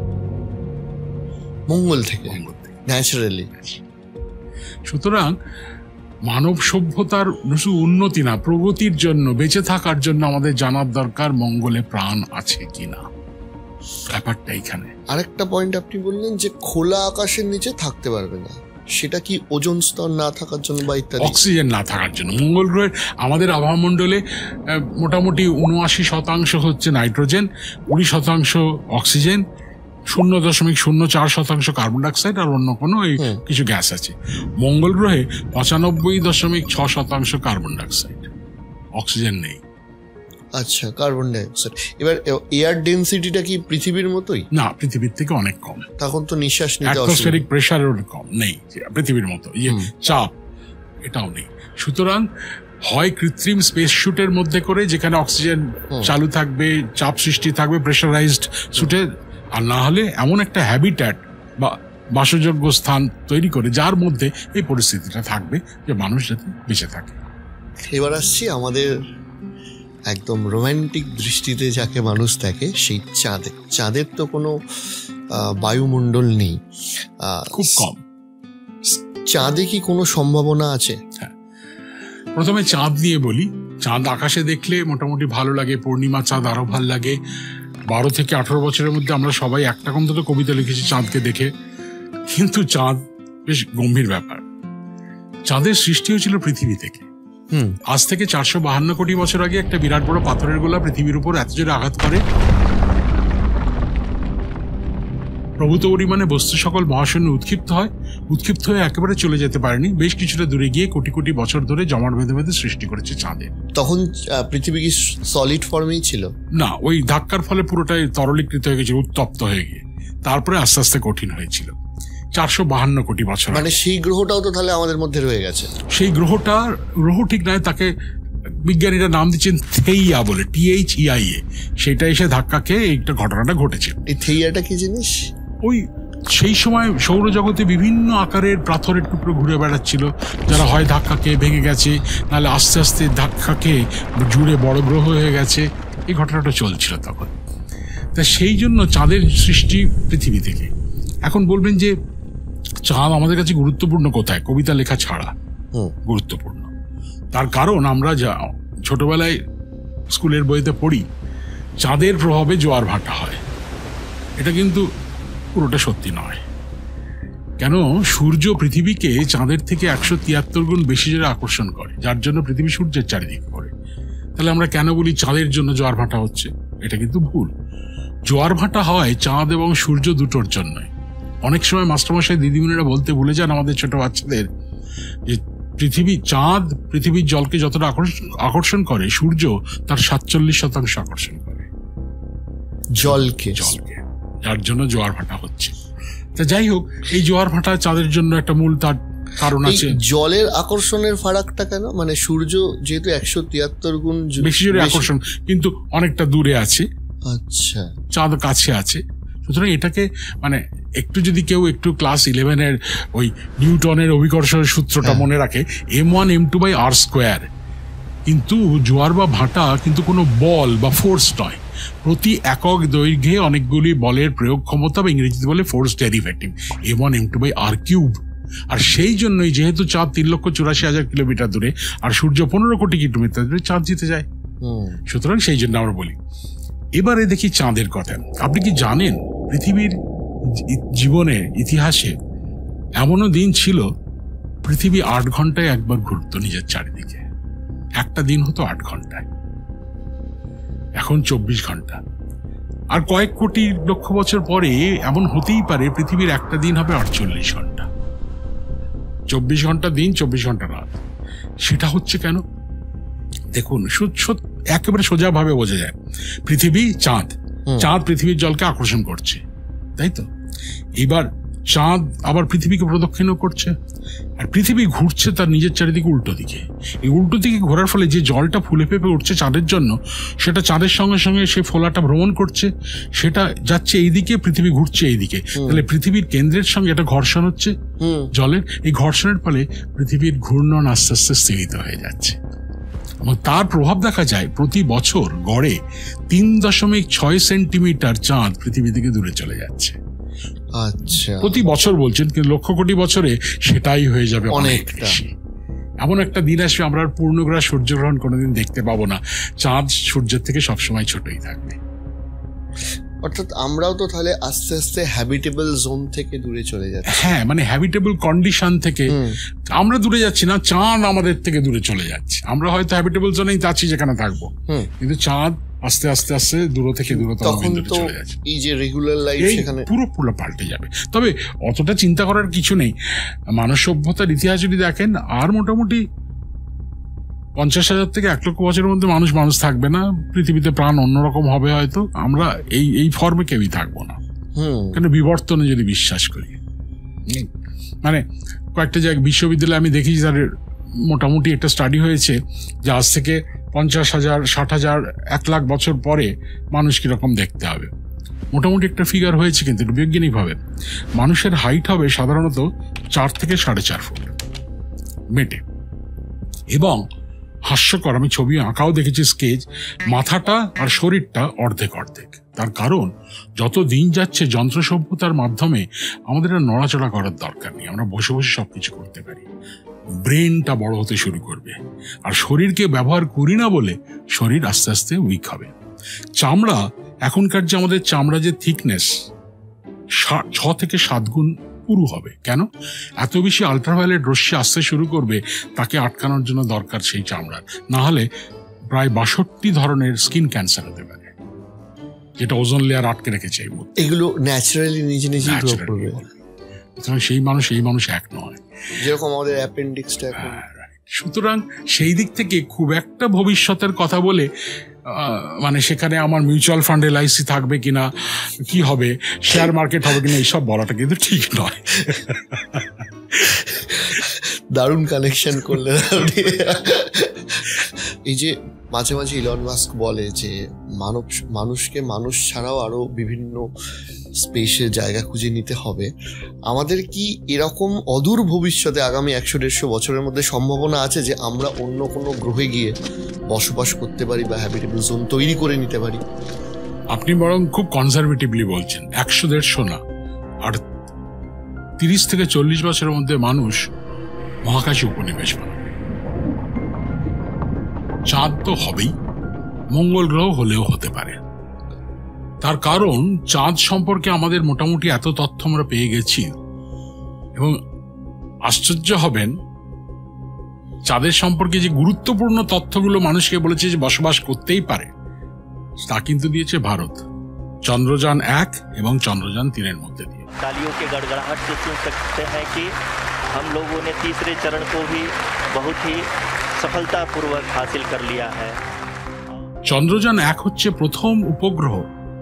মঙ্গল থেকে ন্যাচারালি। সুতরাং মানব সভ্যতার শুধু উন্নতি না, প্রগতির জন্য, বেঁচে থাকার জন্য আমাদের জানার দরকার মঙ্গলে প্রাণ আছে কিনা, ব্যাপারটা এখানে। আরেকটা পয়েন্ট আপনি বললেন যে খোলা আকাশের নিচে থাকতে পারবে না, সেটা কি ওজোন স্তর না থাকার জন্য বা ইত্যাদি? অক্সিজেন না থাকার জন্য। মঙ্গল গ্রহের আমাদের আবহাওয়া মণ্ডলে মোটামুটি 79% হচ্ছে নাইট্রোজেন, 20% অক্সিজেন, 0.04% কার্বন ডাইঅক্সাইড, আর অন্য কোনো এই কিছু গ্যাস আছে। মঙ্গল গ্রহে 95.6% কার্বন ডাইঅক্সাইড, অক্সিজেন নেই। আচ্ছা, কার্বন ডাইঅক্সাইড। এবার এয়ার ডেনসিটিটা কি পৃথিবীর মতোই? না, পৃথিবীর থেকে অনেক কম। তখন তো নিঃশ্বাস নিতে অ্যাটমসফেরিক প্রেসারও কম, নেই পৃথিবীর মতো। চাপ এটাও নেই। সুতরাং হয় কৃত্রিম স্পেস শুটের মধ্যে করে, যেখানে অক্সিজেন চালু থাকবে, চাপ সৃষ্টি থাকবে প্রেসারাইজড শুটে, আর না হলে এমন একটা হ্যাবিট্যাট বা বাসযোগ্য স্থান তৈরি করে যার মধ্যে এই পরিস্থিতিটা থাকবে যে মানুষ যাতে বেঁচে থাকে। এবার আসছি আমাদের একদম রোম্যান্টিক দৃষ্টিতে যাকে মানুষ দেখে সেই চাঁদের তো কোনো বায়ুমণ্ডল নেই, খুব কম। চাঁদে কি কোনো সম্ভাবনা আছে? প্রথমে চাঁদ নিয়ে বলি। চাঁদ আকাশে দেখলে মোটামুটি ভালো লাগে, পূর্ণিমা চাঁদ আরো ভালো লাগে। 12 থেকে 18 বছরের মধ্যে আমরা সবাই একটা অন্তত কবিতা লিখেছি চাঁদকে দেখে। কিন্তু চাঁদ বেশ গম্ভীর ব্যাপার। চাঁদের সৃষ্টি হয়েছিল পৃথিবী থেকে। আজ থেকে 452 কোটি বছর আগে একটা বিরাট বড় পাথরের গোলা পৃথিবীর উপর এত জোরে আঘাত করে, প্রভূত পরিমাণে বস্তু সকল মহাশূন্যে উৎক্ষিপ্ত হয়ে একেবারে চলে যেতে পারেনি, বেশ কিছুটা দূরে গিয়ে কোটি কোটি বছর ধরে জমাট বেঁধে বেঁধে সৃষ্টি করেছে চাঁদের। তখন পৃথিবী কি সলিড ফর্মেই ছিল? না, ওই ধাক্কার ফলে পুরোটাই তরলীকৃত হয়ে গেছিল, উত্তপ্ত হয়ে গিয়ে তারপরে আস্তে আস্তে কঠিন হয়েছিল 452 কোটি বছর। মানে সেই গ্রহটাও তো তাহলে আমাদের মধ্যে রয়ে গেছে। সেই গ্রহ ঠিক নয়, তাকে বিজ্ঞানীরা নাম দিচ্ছেন থেইয়া বলে, THEIA। সেটা এসে ধাক্কা খেয়ে এইটা ঘটনাটা ঘটেছে। এই থেইয়াটা কি জিনিস? ওই সেই সময় সৌরজগতে বিভিন্ন আকারের পাথরের টুকরো ঘুরে বেড়াচ্ছিল, যারা হয় ধাক্কা খেয়ে ভেঙে গেছে, নাহলে আস্তে আস্তে ধাক্কা খেয়ে জুড়ে বড় গ্রহ হয়ে গেছে। এই ঘটনাটা চলছিল তখন। তা সেই জন্য চাঁদের সৃষ্টি পৃথিবী থেকে। এখন বলবেন যে চাঁদ আমাদের কাছে গুরুত্বপূর্ণ কোথায়? কবিতা লেখা ছাড়া গুরুত্বপূর্ণ। তার কারণ আমরা যা ছোটবেলায় স্কুলের বইতে পড়ি, চাঁদের প্রভাবে জোয়ার ভাটা হয়। এটা কিন্তু পুরোটা সত্যি নয়। কেন? সূর্য পৃথিবীকে চাঁদের থেকে 173 গুণ বেশি জোরে আকর্ষণ করে, যার জন্য পৃথিবী সূর্যের চারিদিক করে। তাহলে আমরা কেন বলি চাঁদের জন্য জোয়ার ভাটা হচ্ছে? এটা কিন্তু ভুল। জোয়ার ভাটা হয় চাঁদ এবং সূর্য দুটোর জন্যই। অনেক সময় মাস্টারমশাই দিদিমণিরা বলতে ভুলে যান আমাদের ছোট বাচ্চাদের যে চাঁদ পৃথিবীর জলকে যতটা আকর্ষণ করে, সূর্য তার 47% আকর্ষণ করে জলকে, যার জন্য জোয়ার ভাটা হচ্ছে। তা যাই হোক, এই জোয়ার ভাটা চাঁদের জন্য একটা মূল তার কারণ আছে। জলের আকর্ষণের ফারাকটা কেন? মানে সূর্য যেহেতু 173 গুণ বেশি জোরে আকর্ষণ, কিন্তু অনেকটা দূরে আছে, আচ্ছা, চাঁদ কাছে আছে। সুতরাং এটাকে মানে একটু যদি কেউ একটু ক্লাস 11-এর ওই নিউটনের অভিকর্ষণের সূত্রটা মনে রাখে, M1 M2/r²। কিন্তু জোয়ার বা ভাটা কিন্তু কোনো বল বা ফোর্স নয়। প্রতি একক দৈর্ঘ্যে অনেকগুলি বলের প্রয়োগ ক্ষমতা, বা ইংরেজিতে বলে ফোর্স ডেরিভেটিভ, M1 M2/r³। আর সেই জন্যই যেহেতু চাঁদ 3,84,000 কিলোমিটার দূরে আর সূর্য 15 কোটি কিলোমিটার দূরে, চাঁদ জিতে যায়। সুতরাং সেই জন্য আমরা বলি। এবারে দেখি চাঁদের কথা। আপনি কি জানেন পৃথিবীর জীবনে ইতিহাসে এমনও দিন ছিল পৃথিবী 8 ঘন্টায় একবার ঘুরত নিজের চারিদিকে। একটা দিন হতো 8 ঘন্টায়, এখন 24 ঘন্টা। আর কয়েক কোটি লক্ষ বছর পরে এমন হতেই পারে পৃথিবীর একটা দিন হবে 48 ঘন্টা। 24 ঘন্টা দিন, 24 ঘন্টা রাত। সেটা হচ্ছে কেন? দেখুন, একেবারে সোজা ভাবে বোঝা যায়। পৃথিবী চাঁদ পৃথিবীর জলকে আকর্ষণ করছে, তাই তো? এবার চাঁদ আবার পৃথিবীকে প্রদক্ষিণও করছে, আর পৃথিবী ঘুরছে তার নিজের চারিদিকে উল্টো দিকে। এই উল্টো দিকে ঘোরার ফলে যে জলটা ফুলে ফেপে উঠছে চাঁদের জন্য, সেটা চাঁদের সঙ্গে সঙ্গে সে ফোলাটা ভ্রমণ করছে, সেটা যাচ্ছে এইদিকে, পৃথিবী ঘুরছে এইদিকে। তাহলে পৃথিবীর কেন্দ্রের সঙ্গে একটা ঘর্ষণ হচ্ছে জলের। এই ঘর্ষণের ফলে পৃথিবীর ঘূর্ণন আস্তে আস্তে স্থিরিত হয়ে যাচ্ছে, এবং তার প্রভাব দেখা যায় প্রতি বছর গড়ে 3.6 সেন্টিমিটার চাঁদ পৃথিবী থেকে দূরে চলে যাচ্ছে। আচ্ছা, প্রতি বছর বলছেন, কিন্তু লক্ষ কোটি বছরে সেটাই হয়ে যাবে অনেক বেশি। এমন একটা দিন আসবে আমরা পূর্ণগ্রাস সূর্যগ্রহণ কোনোদিন দেখতে পাবো না। চাঁদ সূর্যের থেকে সবসময় ছোটই থাকবে। অর্থাৎ আমরাও তো তাহলে আস্তে আস্তে হ্যাবিটেবল জোন থেকে দূরে চলে যাচ্ছি। হ্যাঁ, মানে হ্যাবিটেবল কন্ডিশন থেকে আমরা দূরে যাচ্ছি না, চাঁদ আমাদের থেকে দূরে চলে যাচ্ছে। আমরা হয়তো হ্যাবিটেবল জোনেই আছি, যেখানে থাকবো, কিন্তু চাঁদ আস্তে আস্তে আস্তে দূর থেকে দূরতম বিন্দুতে চলে যাচ্ছে। এই যে রেগুলার লাইফ সেখানে পুরো পাল্টে যাবে। তবে অতটা চিন্তা করার কিছু নেই। মানব সভ্যতার ইতিহাস যদি দেখেন, আর মোটামুটি 50,000 থেকে 1 লক্ষ বছরের মধ্যে মানুষ থাকবে না পৃথিবীতে। প্রাণ অন্যরকম হবে হয়তো। আমরা এই ফর্মে কেউই থাকবো না, কেন বিবর্তনে যদি বিশ্বাস করি। মানে কয়েকটা জায়গায় বিশ্ববিদ্যালয়ে আমি দেখি তার মোটামুটি একটা স্টাডি হয়েছে যে আজ থেকে 50,000, 60,000, 1 লাখ বছর পরে মানুষ কিরকম দেখতে হবে। মোটামুটি একটা ফিগার হয়েছে, কিন্তু বৈজ্ঞানিকভাবে মানুষের হাইট হবে সাধারণত 4 থেকে 4.5 ফুট মেটে, এবং হাস্যকর, আমি ছবি আঁকাও দেখেছি, স্কেচ, মাথাটা আর শরীরটা অর্ধেক অর্ধেক। তার কারণ যত দিন যাচ্ছে যন্ত্র সভ্যতার মাধ্যমে আমাদের আর নড়াচড়া করার দরকার নেই, আমরা বসে বসে সবকিছু করতে পারি। ব্রেনটা বড় হতে শুরু করবে, আর শরীরকে ব্যবহার করি না বলে শরীর আস্তে আস্তে উইক হবে। চামড়া, এখনকার যে আমাদের চামড়া যে থিকনেস 6 থেকে 7 গুণ পুরু হবে। কেন? এত বেশি আলট্রাভায়োলেট রশ্মি আসতে শুরু করবে, তাকে আটকানোর জন্য দরকার সেই চামড়ার। না হলে প্রায় 62 ধরনের স্কিন ক্যান্সার হতে পারে, যেটা ওজোন লেয়ার আটকে রেখেছে। এগুলো ন্যাচারালি নিজে নিজেই গ্রো করবে। সেই মানুষ এক নয়, যেরকম আমাদের অ্যাপেন্ডিক্সটা। সুতরাং সেই দিক থেকে খুব একটা ভবিষ্যতের কথা বলে মানে সেখানে আমার মিউচুয়াল ফান্ড LIC থাকবে কিনা, কি হবে, শেয়ার মার্কেট হবে কিনা, এইসব বলাটা কিন্তু ঠিক নয়। দারুণ কানেকশন করলেন আপনি। এই যে মাঝে মাঝে ইলন মাস্ক বলে যে মানুষকে মানুষ ছাড়াও আরো বিভিন্ন স্পেসে জায়গা খুঁজে নিতে হবে, আমাদের কি এরকম অদূর ভবিষ্যতে আগামী 100-150 বছরের মধ্যে সম্ভাবনা আছে যে আমরা অন্য কোনো গ্রহে গিয়ে বসবাস করতে পারি বা হ্যাবিটেবল জোন তৈরি করে নিতে পারি? আপনি বরং খুব কনজারভেটিভলি বলছেন, 100-150 না, আর 30 থেকে 40 বছরের মধ্যে মানুষ মহাকাশে উপনিবেশ বানাবে। চাঁদ তো হবেই, মঙ্গল গ্রহ হলেও হতে পারে। তার কারণ চাঁদ সম্পর্কে আমাদের মোটামুটি এত তথ্য আমরা পেয়ে গেছি, এবং আশ্চর্য হবেন চাঁদের সম্পর্কে যে গুরুত্বপূর্ণ তথ্যগুলো মানুষকে বলেছে যে বসবাস করতেই পারে, তা কিন্তু দিয়েছে ভারত চন্দ্রযান 1 এবং চন্দ্রযান 3 এর মধ্যে দিয়ে। तालियों के गड़गड़ाहट से सुन सकते हैं कि हम लोगों ने तीसरे चरण को भी बहुत ही सफलतापूर्वक हासिल कर लिया है। চন্দ্রযান 1 হচ্ছে প্রথম উপগ্রহ।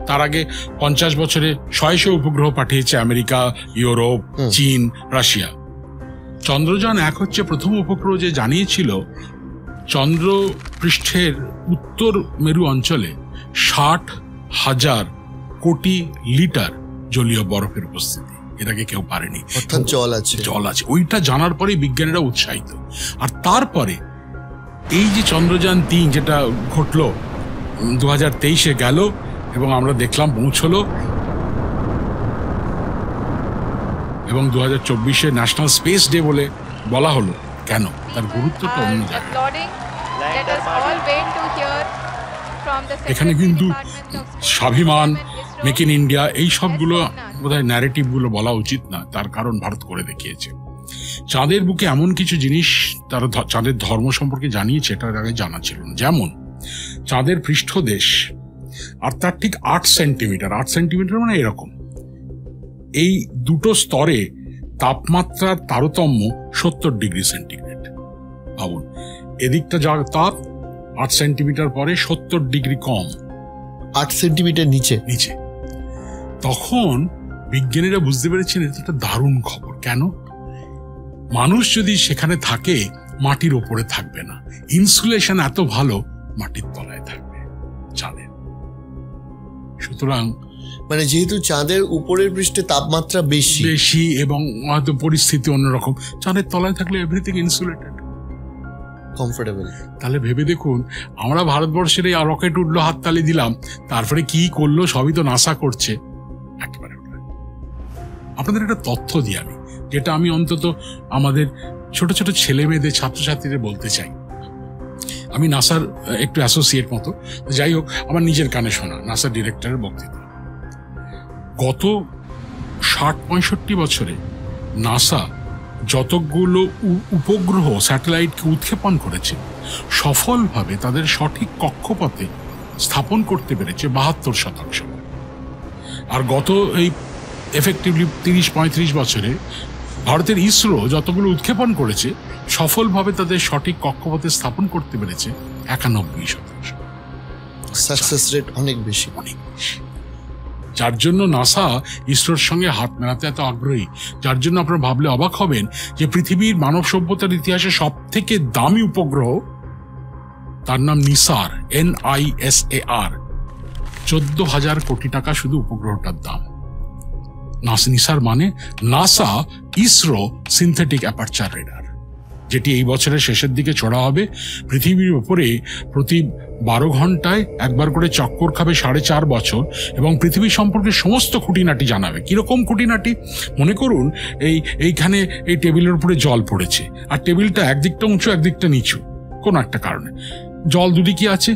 তার আগে 50 বছরে 600 উপগ্রহ পাঠিয়েছে আমেরিকা, ইউরোপ, চীন, রাশিয়া। চন্দ্রযান 1 হচ্ছে প্রথম উপগ্রহ যে জানিয়েছিল চন্দ্র পৃষ্ঠের উত্তর মেরু অঞ্চলে 60,000 কোটি লিটার জলীয় বরফের উপস্থিতি। এর আগে কেউ পারেনি। অর্থাৎ জল আছে। ওইটা জানার পরেই বিজ্ঞানীরা উৎসাহিত। আর তারপরে এই যে চন্দ্রযান 3 যেটা ঘটলো 2023-এ গেল এবং আমরা দেখলাম পৌঁছলো, এবং 2024-এ ন্যাশনাল স্পেস ডে বলে বলা হলো। কেন? তার গুরুত্বটা অন্য জায়গায়। এখানে কিন্তু স্বাভিমান, মেক ইন ইন্ডিয়া, এই সবগুলো বোধহয় ন্যারেটিভগুলো বলা উচিত না। তার কারণ ভারত করে দেখিয়েছে। চাঁদের বুকে এমন কিছু জিনিস তারা চাঁদের ধর্ম সম্পর্কে জানিয়েছে, এটার আগে জানা ছিল না। যেমন চাঁদের পৃষ্ঠদেশ আর তার ঠিক 8 সেন্টিমিটার, 8 সেন্টিমিটার মানে এরকম, এই দুটো স্তরে তাপমাত্রার তারতম্য 70 ডিগ্রি সেন্টিগ্রেড। ভাবুন, এদিকটা যা তাপ 8 সেন্টিমিটার পরে 70 ডিগ্রি কম, 8 সেন্টিমিটার নিচে। তখন বিজ্ঞানীরা বুঝতে পেরেছেন এটা একটা দারুণ খবর। কেন? মানুষ যদি সেখানে থাকে মাটির ওপরে থাকবে না, ইনসুলেশন এত ভালো, মাটির তলায় থাকবে চাঁদের। সুতরাং মানে যেহেতু চাঁদের উপরের পৃষ্ঠে তাপমাত্রা বেশি এবং হয়তো পরিস্থিতি অন্যরকম, চাঁদের তলায় থাকলে এভরিথিং ইনসুলেটেড, কমফোর্টেবল। তাহলে ভেবে দেখুন, আমরা ভারতবর্ষের এই রকেট উঠলো, হাততালি দিলাম, তারপরে কি করলো সবই তো নাসা করছে। একেবারে আপনাদের একটা তথ্য দিই আমি, যেটা আমি অন্তত আমাদের ছোট ছোট ছেলে মেয়েদের, ছাত্রছাত্রীদের বলতে চাই। আমি নাসার একটু অ্যাসোসিয়েট মতো, যাই হোক, আমার নিজের কানে শোনা নাসার ডিরেক্টরের বক্তৃতা। গত 60-65 বছরে নাসা যতগুলো উপগ্রহ, স্যাটেলাইটকে উৎক্ষেপণ করেছে, সফলভাবে তাদের সঠিক কক্ষপথে স্থাপন করতে পেরেছে 72%। আর গত এই এফেক্টিভলি 30-35 বছরে ভারতের ইসরো যতগুলো উৎক্ষেপণ করেছে, সফলভাবে তাদের সঠিক কক্ষপথে স্থাপন করতে পেরেছে 91%। সাকসেস রেট অনেক বেশি। যার জন্য নাসা ইসরোর সঙ্গে হাত মেলাতে এত আগ্রহী। যার জন্য আপনারা ভাবলে অবাক হবেন যে পৃথিবীর মানব সভ্যতার ইতিহাসে সব থেকে দামি উপগ্রহ, তার নাম নিসার, NISAR, 14,000 কোটি টাকা শুধু উপগ্রহটার দাম। নিসার মানে NASA ISRO synthetic aperture radar, যেটি এই বছরের শেষের দিকে ছোড়া হবে, পৃথিবীর উপরে প্রতি 12 ঘন্টায় একবার করে চক্কর খাবে 4.5 বছর এবং পৃথিবী সম্পর্কে সমস্ত খুঁটিনাটি জানাবে। কিরকম খুঁটিনাটি? মনে করুন এইখানে এই টেবিলের উপরে জল পড়েছে, আর টেবিলটা একদিকটা উঁচু একদিকটা নিচু কোন একটা কারণে, জল দুদিকে আছে।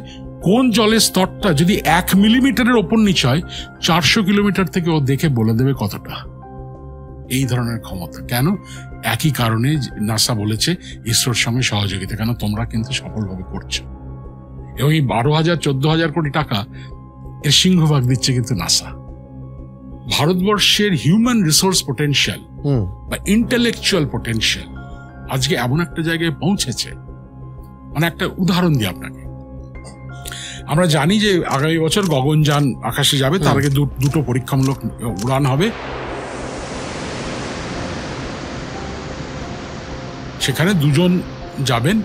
কোন জলের স্তরটা যদি 1 মিলিমিটারের ওপর নিচে হয়, 400 কিলোমিটার থেকে ও দেখে বলে দেবে কতটা। এই ধরনের ক্ষমতা। কেন? একই কারণে নাসা বলেছে ইসরোর সঙ্গে সহযোগিতা, কেন তোমরা কিন্তু সফলভাবে করছো। এবং এই 12,000-14,000 কোটি টাকা এর সিংহভাগ দিচ্ছে কিন্তু নাসা। ভারতবর্ষের হিউম্যান রিসোর্স পোটেনশিয়াল বা ইন্টেলেকচুয়াল পোটেনশিয়াল আজকে এমন একটা জায়গায় পৌঁছেছে, মানে একটা উদাহরণ দিই আপনাকে। আমরা জানি যে আগামী বছর গগনযান আকাশে যাবে, তার আগে দুটো পরীক্ষামূলক উড়ান হবে। সেখানে 2 জন যাবেন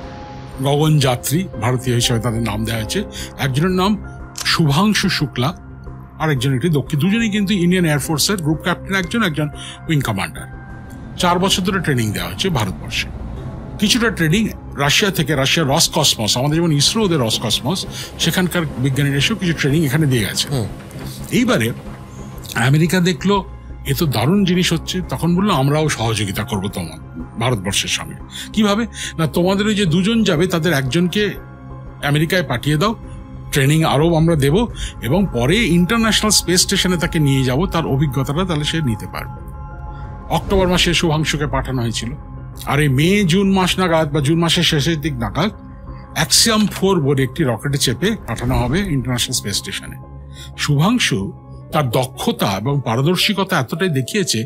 গগন যাত্রী, ভারতীয় হিসেবে তাদের নাম দেওয়া হয়েছে। একজনের নাম শুভাংশু শুক্লা, আর একজন একটি দক্ষিণ। দুজনেই কিন্তু ইন্ডিয়ান এয়ারফোর্সের গ্রুপ ক্যাপ্টেন, একজন উইং কমান্ডার। 4 বছর ধরে ট্রেনিং দেওয়া হচ্ছে ভারতবর্ষে। কিছুটা ট্রেনিং রাশিয়ার রসকসমস, আমাদের যেমন ইসরো ওদের রসকসমস, সেখানকার বিজ্ঞানীরা এসেও কিছু ট্রেনিং এখানে দিয়ে গেছে। এইবারে আমেরিকা দেখলো এ তো দারুণ জিনিস হচ্ছে, তখন বললো আমরাও সহযোগিতা করবো তোমার ভারতবর্ষের সঙ্গে। কিভাবে না, তোমাদের ওই যে 2 জন যাবে তাদের একজনকে আমেরিকায় পাঠিয়ে দাও, ট্রেনিং আরও আমরা দেব, এবং পরে ইন্টারন্যাশনাল স্পেস স্টেশনে তাকে নিয়ে যাব, তার অভিজ্ঞতাটা তাহলে সে নিতে পারবে। অক্টোবর মাসে শুভাংশুকে পাঠানো হয়েছিল, আর এই মে-জুন মাস নাগাদ বা জুন মাসের শেষের দিক নাগাদ অ্যাক্সিয়াম 4 বলে একটি রকেটে চেপে পাঠানো হবে ইন্টারন্যাশনাল স্পেস স্টেশনে। শুভাংশু তার দক্ষতা এবং পারদর্শিকতা এতটাই দেখিয়েছে,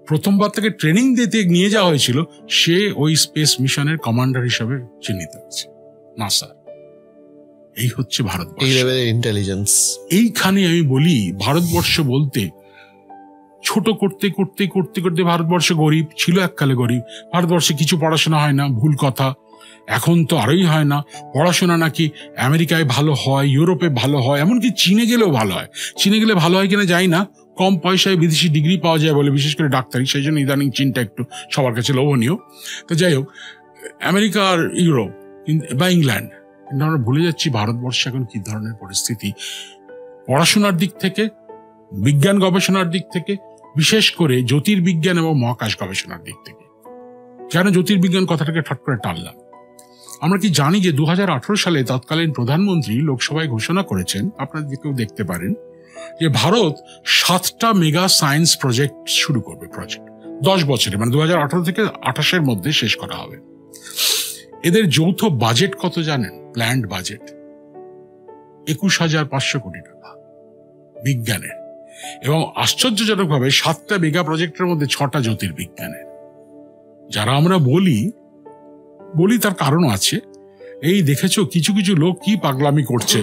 প্রথমবার তাকে ট্রেনিং দিতে নিয়ে যাওয়া হয়েছিল, সে ওই স্পেস মিশনের কমান্ডার হিসেবে চিহ্নিত হয়েছে নাসার। এই হচ্ছে ভারতবর্ষ ইন্টেলিজেন্স। এইখানে আমি বলি ভারতবর্ষ বলতে ছোট করতে করতে করতে করতে ভারতবর্ষ গরিব ছিল, এককালে গরিব। ভারতবর্ষে কিছু পড়াশোনা হয় না, ভুল কথা। এখন তো আরোই হয় না। পড়াশোনা নাকি আমেরিকায় ভালো হয়, ইউরোপে ভালো হয়, এমনকি চীনে গেলেও ভালো হয়। চীনে গেলে ভালো হয় কিনা জানি না, কম পয়সায় বিদেশি ডিগ্রি পাওয়া যায় বলে, বিশেষ করে ডাক্তারি, সেই জন্য ইদানিং চীনটা একটু সবার কাছে লোভনীয়। তো যাই হোক, আমেরিকা আর ইউরোপ বা ইংল্যান্ড, কিন্তু আমরা ভুলে যাচ্ছি ভারতবর্ষে এখন কি ধরনের পরিস্থিতি পড়াশোনার দিক থেকে, বিজ্ঞান গবেষণার দিক থেকে, বিশেষ করে জ্যোতির্বিজ্ঞান এবং মহাকাশ গবেষণার দিক থেকে। কেন জ্যোতির্বিজ্ঞান কথাটাকে ঠট করে টানলাম? আমরা কি জানি যে 2018 সালে তৎকালীন প্রধানমন্ত্রী লোকসভায় ঘোষণা করেছেন, আপনারা কেউ দেখতে পারেন, যে ভারত 7টা মেগা সায়েন্স প্রজেক্ট শুরু করবে। প্রজেক্ট 10 বছরে, মানে 2018 থেকে 28-এর মধ্যে শেষ করা হবে। এদের যৌথ বাজেট কত জানেন? প্ল্যান্ড বাজেট 21,500 কোটি টাকা বিজ্ঞানের। এবং আশ্চর্যজনকভাবে 7টা মেগা প্রজেক্টের মধ্যে 6টা জ্যোতির্বিজ্ঞানের। যারা আমরা বলি তার কারণ আছে। এই দেখেছো কিছু কিছু লোক কি পাগলামি করছে।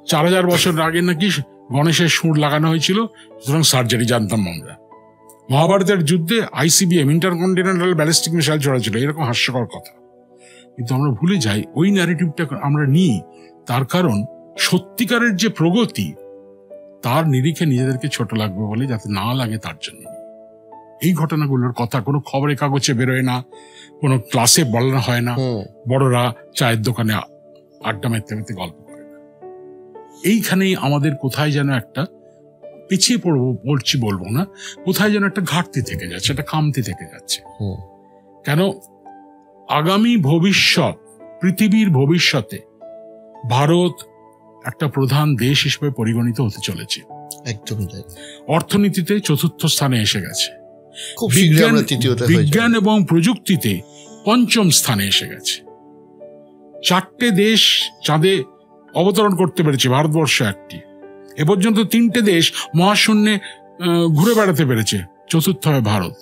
4000 বছর আগে নাকি গণেশের সুর লাগানো হয়েছিল, সুতরাং সার্জারি জানতাম আমরা। মহাভারতের যুদ্ধে ICBM ইন্টারকন্টিনেন্টাল ব্যালিস্টিক মিসাইল ছড়াচ্ছিল, এরকম হাস্যকর কথা। কিন্তু আমরা ভুলে যাই, ওই ন্যারেটিভটা আমরা নিই। তার কারণ সত্যিকারের যে প্রগতি, তার নিরিখে নিজেদেরকে ছোট লাগবে বলে, যাতে না লাগে তার জন্য। এই ঘটনাগুলোর কথা কোনো খবরের কাগজে বেরোয় না, কোনো ক্লাসে বলানো হয় না, বড়রা চায়ের দোকানে আড্ডা মেতে মেতে গল্প করে না। এইখানেই আমাদের কোথায় যেন একটা পিছিয়ে বলবো না, কোথায় যেন একটা ঘাটতি থেকে যাচ্ছে, একটা খামতি থেকে যাচ্ছে। কেন? আগামী ভবিষ্যৎ, পৃথিবীর ভবিষ্যতে ভারত একটা প্রধান দেশ হিসেবে পরিগণিত হতে চলেছে। একদম তাই। অর্থনীতিতে 4র্থ স্থানে এসে গেছে, খুব শীঘ্রই আমরা তৃতীয়তে হয়ে যাব। বিজ্ঞান এবং প্রযুক্তিতে 5ম স্থানে এসে গেছে। 4টে দেশ চাঁদে অবতরণ করতে পেরেছে, ভারতবর্ষ একটি। এ পর্যন্ত 3টে দেশ মহাশূন্যে ঘুরে বেড়াতে পেরেছে, 4র্থ হবে ভারত।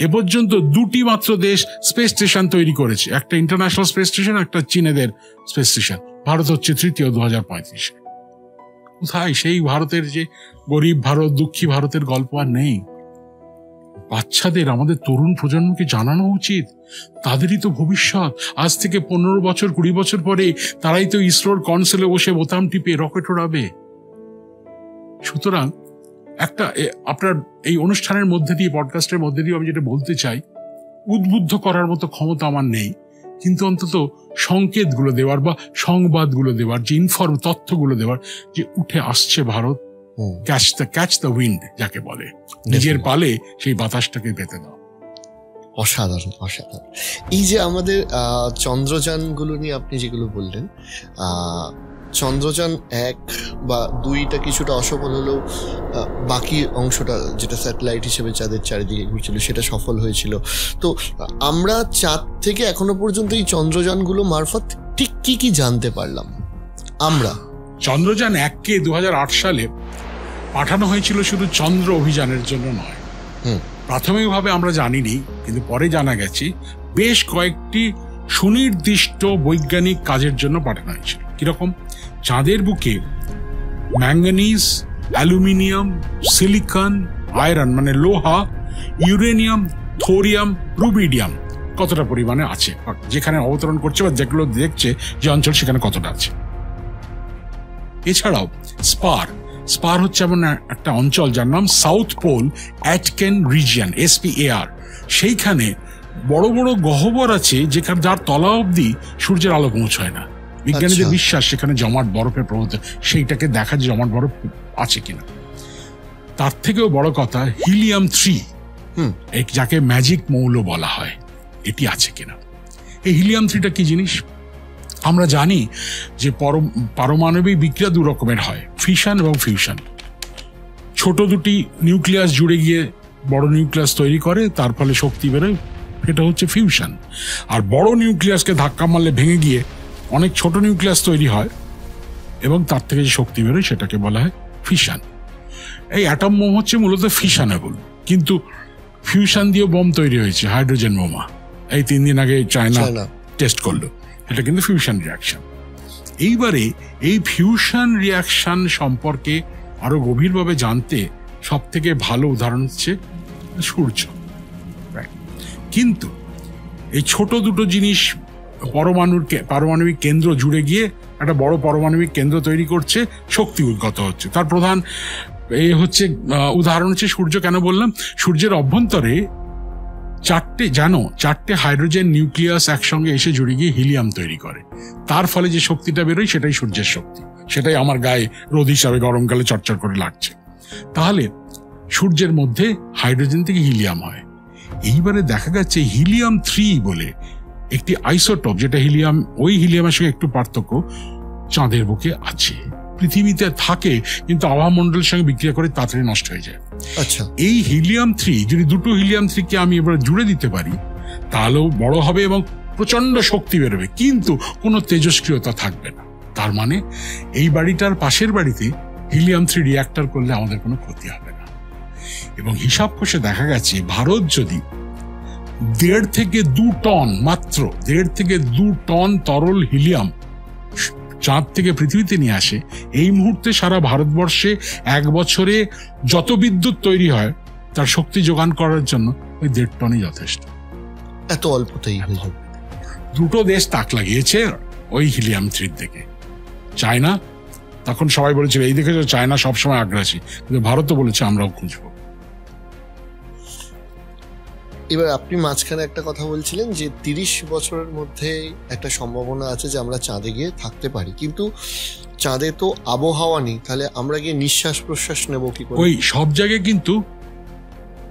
এ পর্যন্ত 2টি মাত্র দেশ স্পেস স্টেশন তৈরি করেছে, একটা ইন্টারন্যাশনাল স্পেস স্টেশন, একটা চীনেদের স্পেস স্টেশন। ভারত হচ্ছে 3য় 2035-এ। কোথায় সেই ভারতের যে গরিব ভারত, দুঃখী ভারতের গল্প আর নেই। বাচ্চাদের, আমাদের তরুণ প্রজন্মকে জানানো উচিত, তাদেরই তো ভবিষ্যৎ। আজ থেকে 15 বছর 20 বছর পরে তারাই তো ইসরোর কনসোলে বসে বোতাম টিপে রকেট ওড়াবে। সুতরাং আপনার এই অনুষ্ঠানের মধ্যে দিয়ে, পডকাস্টের মধ্যে দিয়ে আমি যেটা বলতে চাই, উদ্বুদ্ধ করার মতো ক্ষমতা আমার নেই, কিন্তু অন্তত সংকেতগুলো দেওয়ার বা সংবাদগুলো দেওয়ার, যে তথ্যগুলো দেওয়ার, যে উঠে আসছে ভারত, ক্যাচ দ্য উইন্ড যাকে বলে, নিজের পালে সেই বাতাসটাকে পেতে দাও। অসাধারণ, অসাধারণ। এই যে আমাদের চন্দ্রযানগুলো নিয়ে আপনি যেগুলো বললেন, চন্দ্রযান 1 বা 2টা কিছুটা অসফল হলেও বাকি অংশটা যেটা স্যাটেলাইট হিসেবে চাঁদের চারিদিকে ঘুরছিল সেটা সফল হয়েছিল। তো আমরা চাঁদ থেকে এখনো পর্যন্ত এই চন্দ্রযানগুলো মারফত ঠিক কি কি জানতে পারলাম আমরা? চন্দ্রযান 1কে 2008 সালে পাঠানো হয়েছিল শুধু চন্দ্র অভিযানের জন্য নয়। প্রাথমিকভাবে আমরা জানিনি, কিন্তু পরে জানা গেছে বেশ কয়েকটি সুনির্দিষ্ট বৈজ্ঞানিক কাজের জন্য পাঠানো হয়েছিল। কিরকম? চাঁদের বুকে ম্যাঙ্গানিজ, অ্যালুমিনিয়াম, সিলিকন, আয়রন মানে লোহা, ইউরেনিয়াম, থোরিয়াম, রুবিডিয়াম কতটা পরিমাণে আছে, যেখানে অবতরণ করছে বা যেগুলো দেখছে যে অঞ্চল সেখানে কতটা আছে। এছাড়াও স্পার হচ্ছে এমন একটা অঞ্চল যার নাম সাউথ পোল অ্যাটকেন রিজিয়ন, SPAR। সেইখানে বড় বড় গহ্বর আছে যেখানে যার তলা অবধি সূর্যের আলো পৌঁছায় না। বিজ্ঞানীদের বিশ্বাস সেখানে জমাট বরফের প্রভাব, সেইটাকে দেখা যে জমাট বরফ আছে কিনা। তার থেকেও বড় কথা হিলিয়াম 3, যাকে ম্যাজিক মৌল বলা হয়, এটি আছে কিনা। এই হিলিয়াম 3টা কি জিনিস? আমরা জানি যে পারমাণবিক বিক্রিয়া দু রকমের হয়, ফিশন এবং ফিউশন। ছোট দুটি নিউক্লিয়াস জুড়ে গিয়ে বড় নিউক্লিয়াস তৈরি করে, তার ফলে শক্তি বেরোয়, এটা হচ্ছে ফিউশন। আর বড় নিউক্লিয়াসকে ধাক্কা মারলে ভেঙে গিয়ে অনেক ছোট নিউক্লিয়াস তৈরি হয় এবং তার থেকে যে শক্তি বেরোয় সেটাকে বলা হয় ফিশন। এই অ্যাটম বোম হচ্ছে মূলত ফিশনেবল, কিন্তু ফিউশন দিয়ে বোম তৈরি হয়েছে, হাইড্রোজেন বোমা। এই 3 দিন আগে চায়না টেস্ট করলো, এটা কিন্তু ফিউশন রিয়াকশন। এইবারে এই ফিউশন রিয়াকশন সম্পর্কে আরো গভীরভাবে জানতে সব থেকে ভালো উদাহরণ হচ্ছে সূর্য। কিন্তু এই ছোট দুটো জিনিস পারমাণবিক কেন্দ্র জুড়ে গিয়ে একটা বড় পারমাণবিক কেন্দ্র তৈরি করছে, শক্তি উদ্গত হচ্ছে। তার প্রধান উদাহরণ হচ্ছে সূর্য। কেন বললাম? সূর্যের অভ্যন্তরে 4টে হাইড্রোজেন নিউক্লিয়াস একসঙ্গে এসে জুড়ে গিয়ে হিলিয়াম তৈরি করে। তার ফলে যে শক্তিটা বেরোয় সেটাই সূর্যের শক্তি, সেটাই আমার গায়ে রোদ হিসাবে গরমকালে চটচট করে লাগছে। তাহলে সূর্যের মধ্যে হাইড্রোজেন থেকে হিলিয়াম হয়। এইবারে দেখা যাচ্ছে হিলিয়াম 3 বলে একটি আইসোটোপ, যেটা ওই হিলিয়ামের সঙ্গে একটু পার্থক্য, চাঁদের বুকে আছে। পৃথিবীতে থাকে কিন্তু আবহাওয়া মন্ডলের সঙ্গে বিক্রিয়া করে তাড়াতাড়ি নষ্ট হয়ে যায়। আচ্ছা, এই হিলিয়াম 3 যদি দুটো হিলিয়াম 3কে আমি এবার জুড়ে দিতে পারি তাহলেও বড় হবে এবং প্রচন্ড শক্তি বেরোবে, কিন্তু কোনো তেজস্ক্রিয়তা থাকবে না। তার মানে এই বাড়িটার পাশের বাড়িতে হিলিয়াম 3 রিঅ্যাক্টর করলে আমাদের কোনো ক্ষতি হবে না। এবং হিসাব কষে দেখা গেছে ভারত যদি 1.5 থেকে 2 টন, মাত্র 1.5 থেকে 2 টন তরল হিলিয়াম চাঁদ থেকে পৃথিবীতে নিয়ে আসে, এই মুহূর্তে সারা ভারতবর্ষে 1 বছরে যত বিদ্যুৎ তৈরি হয় তার শক্তি যোগান করার জন্য ওই 1.5 টনই যথেষ্ট। এত অল্পতেই হয়ে যাবে। দুটো দেশ তাক লাগিয়েছে ওই হিলিয়াম 3 থেকে। চায়না, তখন সবাই বলেছিল এই দেখে চায়না সবসময় আগ্রাসী, কিন্তু ভারতও বলেছে আমরাও খুঁজবো। এবার আপনি মাঝখানে একটা কথা বলছিলেন যে 30 বছরের মধ্যে একটা সম্ভাবনা আছে যে আমরা চাঁদে গিয়ে থাকতে পারি, কিন্তু চাঁদে তো আবহাওয়া নেই, তাহলে আমরা গিয়ে নিঃশ্বাস প্রশ্বাস নেব কি করে? ওই সব জায়গায় কিন্তু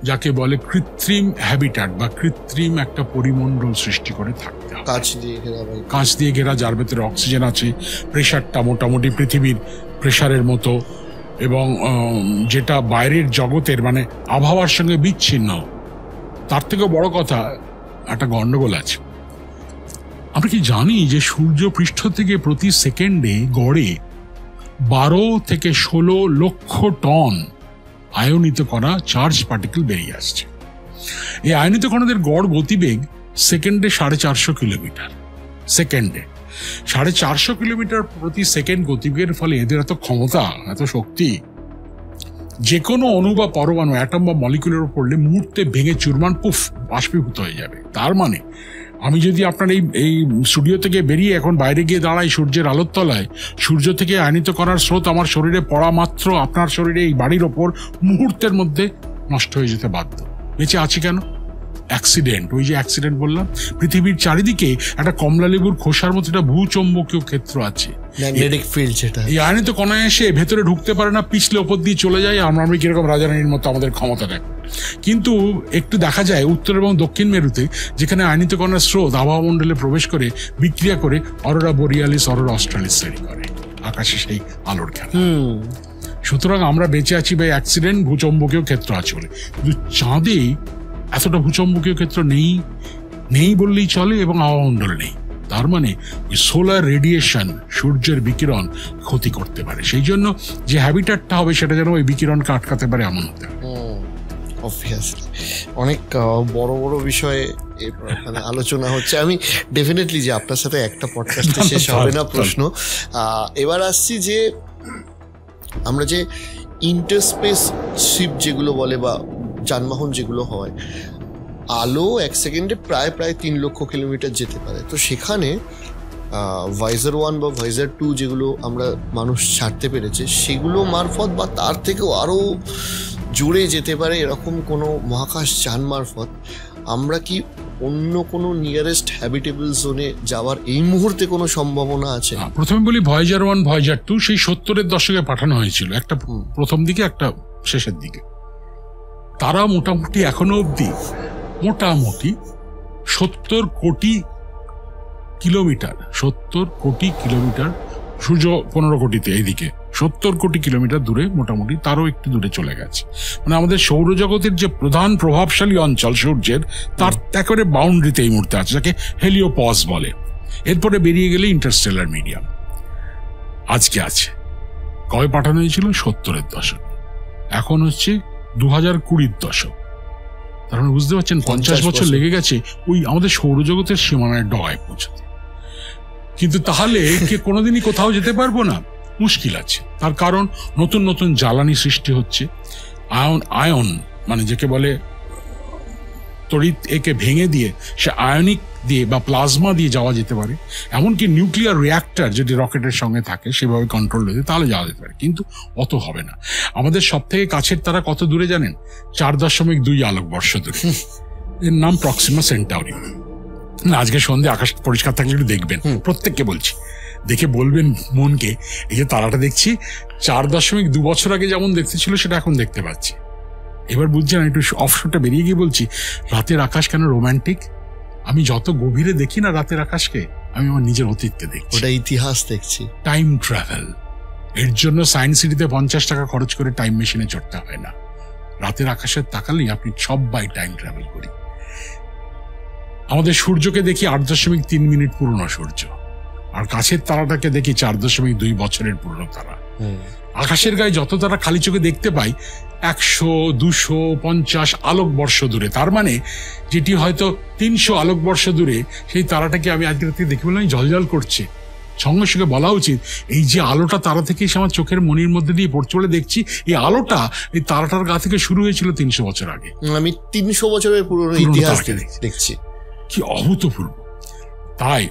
যাকে বলে কৃত্রিম হ্যাবিটাট বা কৃত্রিম একটা পরিমণ্ডল সৃষ্টি করে থাকতে হবে, কাঁচ দিয়ে ঘেরা, যার ভেতরে অক্সিজেন আছে, প্রেশারটা মোটামুটি পৃথিবীর প্রেশারের মতো, এবং যেটা বাইরের জগতের মানে আবহাওয়ার সঙ্গে বিচ্ছিন্ন। তার থেকে বড় কথা একটা গন্ডগোল আছে। আমরা কি জানি যে সূর্য পৃষ্ঠ থেকে প্রতি সেকেন্ডে গড়ে 12 থেকে 16 লক্ষ টন আয়নিত কণা, চার্জ পার্টিকেল বেরিয়ে আসছে। এই আয়নিত কণাদের গড় গতিবেগ সেকেন্ডে 450 কিলোমিটার। সেকেন্ডে 450 কিলোমিটার প্রতি সেকেন্ড গতিবেগের ফলে এদের এত ক্ষমতা, এত শক্তি, যে কোনো অণু বা পরমাণু, অ্যাটম বা মলিকুলের উপর পড়লে মুহূর্তে ভেঙে চুরমার পুফ বাষ্পীভূত হয়ে যাবে। তার মানে আমি যদি আপনার এই স্টুডিও থেকে বেরিয়ে এখন বাইরে গিয়ে দাঁড়াই সূর্যের আলোর তলায়, সূর্য থেকে আয়নিত করার স্রোত আমার শরীরে পড়া মাত্র আপনার শরীরে এই বাড়ির ওপর মুহূর্তের মধ্যে নষ্ট হয়ে যেতে বাধ্য। বেঁচে আছি কেন? অ্যাক্সিডেন্ট, ওই যে অ্যাক্সিডেন্ট বললাম, পৃথিবীর চারিদিকে একটা কমলা লেবুর খোসার মতো একটা ভূচম্বকীয় ক্ষেত্র আছে, ম্যাগনেটিক ফিল্ড, যেটা এই আয়নিত কণা এসে ভেতরে ঢুকতে পারে না, পিছলে ওপর দিয়ে চলে যায়, আমরা কিরকম রাজারানীর মতো আমাদের ক্ষমতা দেয়। কিন্তু একটু দেখা যায় উত্তর এবং দক্ষিণ মেরুতে, যেখানে আয়নিত কণার স্রোত আবহাওয়া মণ্ডলে প্রবেশ করে বিক্রিয়া করে অরোরা বোরিয়ালিস, অরোরা অস্ট্রালিস তৈরি করে, আকাশে সেই আলোর খেলা। সুতরাং আমরা বেঁচে আছি বা অ্যাক্সিডেন্ট ভূচম্বকীয় ক্ষেত্র আছে বলে, কিন্তু চাঁদে এতটা ভূচম্বকীয় ক্ষেত্র নেই বললেই চলে, এবং আবহাওয়া নেই। তার মানে ওই সোলার রেডিয়েশন, সূর্যের বিকিরণ ক্ষতি করতে পারে, সেই জন্য যে হ্যাবিটাটটা হবে সেটা যেন ওই বিকিরণকে আটকাতে পারে এমন হতে হবে। অবভিয়াসলি অনেক বড় বড় বিষয়ে মানে আলোচনা হচ্ছে। আমি ডেফিনেটলি যে আপনার সাথে একটা পডকাস্টে শেষ হবে না প্রশ্ন। এবার আসছি যে আমরা যে ইন্টারস্পেস শিপ যেগুলো বলে বা যানবাহন যেগুলো হয়, আলো এক সেকেন্ডে প্রায় 3 লক্ষ কিলোমিটার যেতে পারে। তো সেখানে ভাইজার 1 বা ভাইজার 2 যেগুলো আমরা মানুষ ছাড়তে পেরেছে, সেগুলো মারফত বা তার থেকেও আরও জোরে যেতে পারে এরকম কোনো মহাকাশ যান মারফত আমরা কি অন্য কোনো নিয়ারেস্ট হ্যাবিটেবল জোনে যাওয়ার এই মুহূর্তে কোনো সম্ভাবনা আছে? প্রথমে বলি ভয়েজার 1, ভয়েজার 2 সেই 70-এর দশকে পাঠানো হয়েছিল, একটা প্রথম দিকে একটা শেষের দিকে। তারা মোটামুটি এখনো অবধি মোটামুটি 70 কোটি কিলোমিটার সূর্য 15 কোটিতে, এইদিকে 70 কোটি কিলোমিটার দূরে, মোটামুটি তারও একটু দূরে চলে গেছে। মানে আমাদের সৌরজগতের যে প্রধান প্রভাবশালী অঞ্চল সূর্যের, তার একেবারে বাউন্ডারিতে এই মুহূর্তে আছে, যাকে হেলিওপজ বলে। এরপরে বেরিয়ে গেলে ইন্টারস্টেলার মিডিয়াম আজকে আছে। কবে পাঠানো হয়েছিল? 70-এর দশক, এখন হচ্ছে 2020-র দশক। তার মানে বুঝতে পারছেন 50 বছর লেগে গেছে ওই আমাদের সৌরজগতের সীমানায় ডগায় পৌঁছাতে। কিন্তু তাহলে কে কোনোদিনই কোথাও যেতে পারবো না? মুশকিল আছে। তার কারণ নতুন নতুন জ্বালানি সৃষ্টি হচ্ছে। আয়ন মানে যাকে বলে তড়িৎ, একে ভেঙে দিয়ে সে আয়নিক দিয়ে বা প্লাজমা দিয়ে যাওয়া যেতে পারে। এমনকি নিউক্লিয়ার রিঅ্যাক্টর যদি রকেটের সঙ্গে থাকে সেভাবে কন্ট্রোল হয়ে তাহলে যাওয়া যেতে পারে, কিন্তু অত হবে না। আমাদের সব থেকে কাছের তারা কত দূরে জানেন? 4.2 আলোকবর্ষ দূরে। এর নাম প্রক্সিমা সেন্টাউরি। না, আজকে সন্ধ্যে আকাশ পরিষ্কার থাকলে একটু দেখবেন, প্রত্যেককে বলছি, দেখে বলবেন মনকে, এই যে তারাটা দেখছি 4.2 বছর আগে যেমন দেখতে ছিল সেটা এখন দেখতে পাচ্ছি। এবার বুঝছেন, একটু অফশোরটা বেরিয়ে গিয়ে বলছি, রাতের আকাশ কেন রোম্যান্টিক? আমি যত গভীরে দেখি না রাতের আকাশকে, আমি আমার নিজের অতীতকে দেখছি, ওটা ইতিহাস দেখছি। Time travel. এর জন্য সায়েন্স সিটিতে 50 টাকা খরচ করে টাইম মেশিনে চড়তে হয় না। রাতের আকাশের তাকালেই আপনি সব বাই টাইম ট্রাভেল করি। আমাদের সূর্যকে দেখি 8.3 মিনিট পুরনো সূর্য, আর কাছের তারাটাকে দেখি 4.2 বছরের পুরনো তারা। আকাশের গায়ে যত তারা খালি চোখে দেখতে পাই 100, 200, 50 আলোকবর্ষ দূরে। তার মানে যেটি হয়তো 300 আলোকবর্ষ দূরে, সেই তারাটাকে আমি আজকে রাতে দেখে বললাম ঝলঝল করছে। সঙ্গে সঙ্গে বলা উচিত, এই যে আলোটা তারা থেকে এসে আমার চোখের মনির মধ্যে দিয়ে পড়ছে বলে দেখছি, এই আলোটা এই তারাটার গা থেকে শুরু হয়েছিল 300 বছর আগে। আমি 300 বছরের পুরনো ইতিহাস দেখছি। কি অভূতপূর্ব! তাই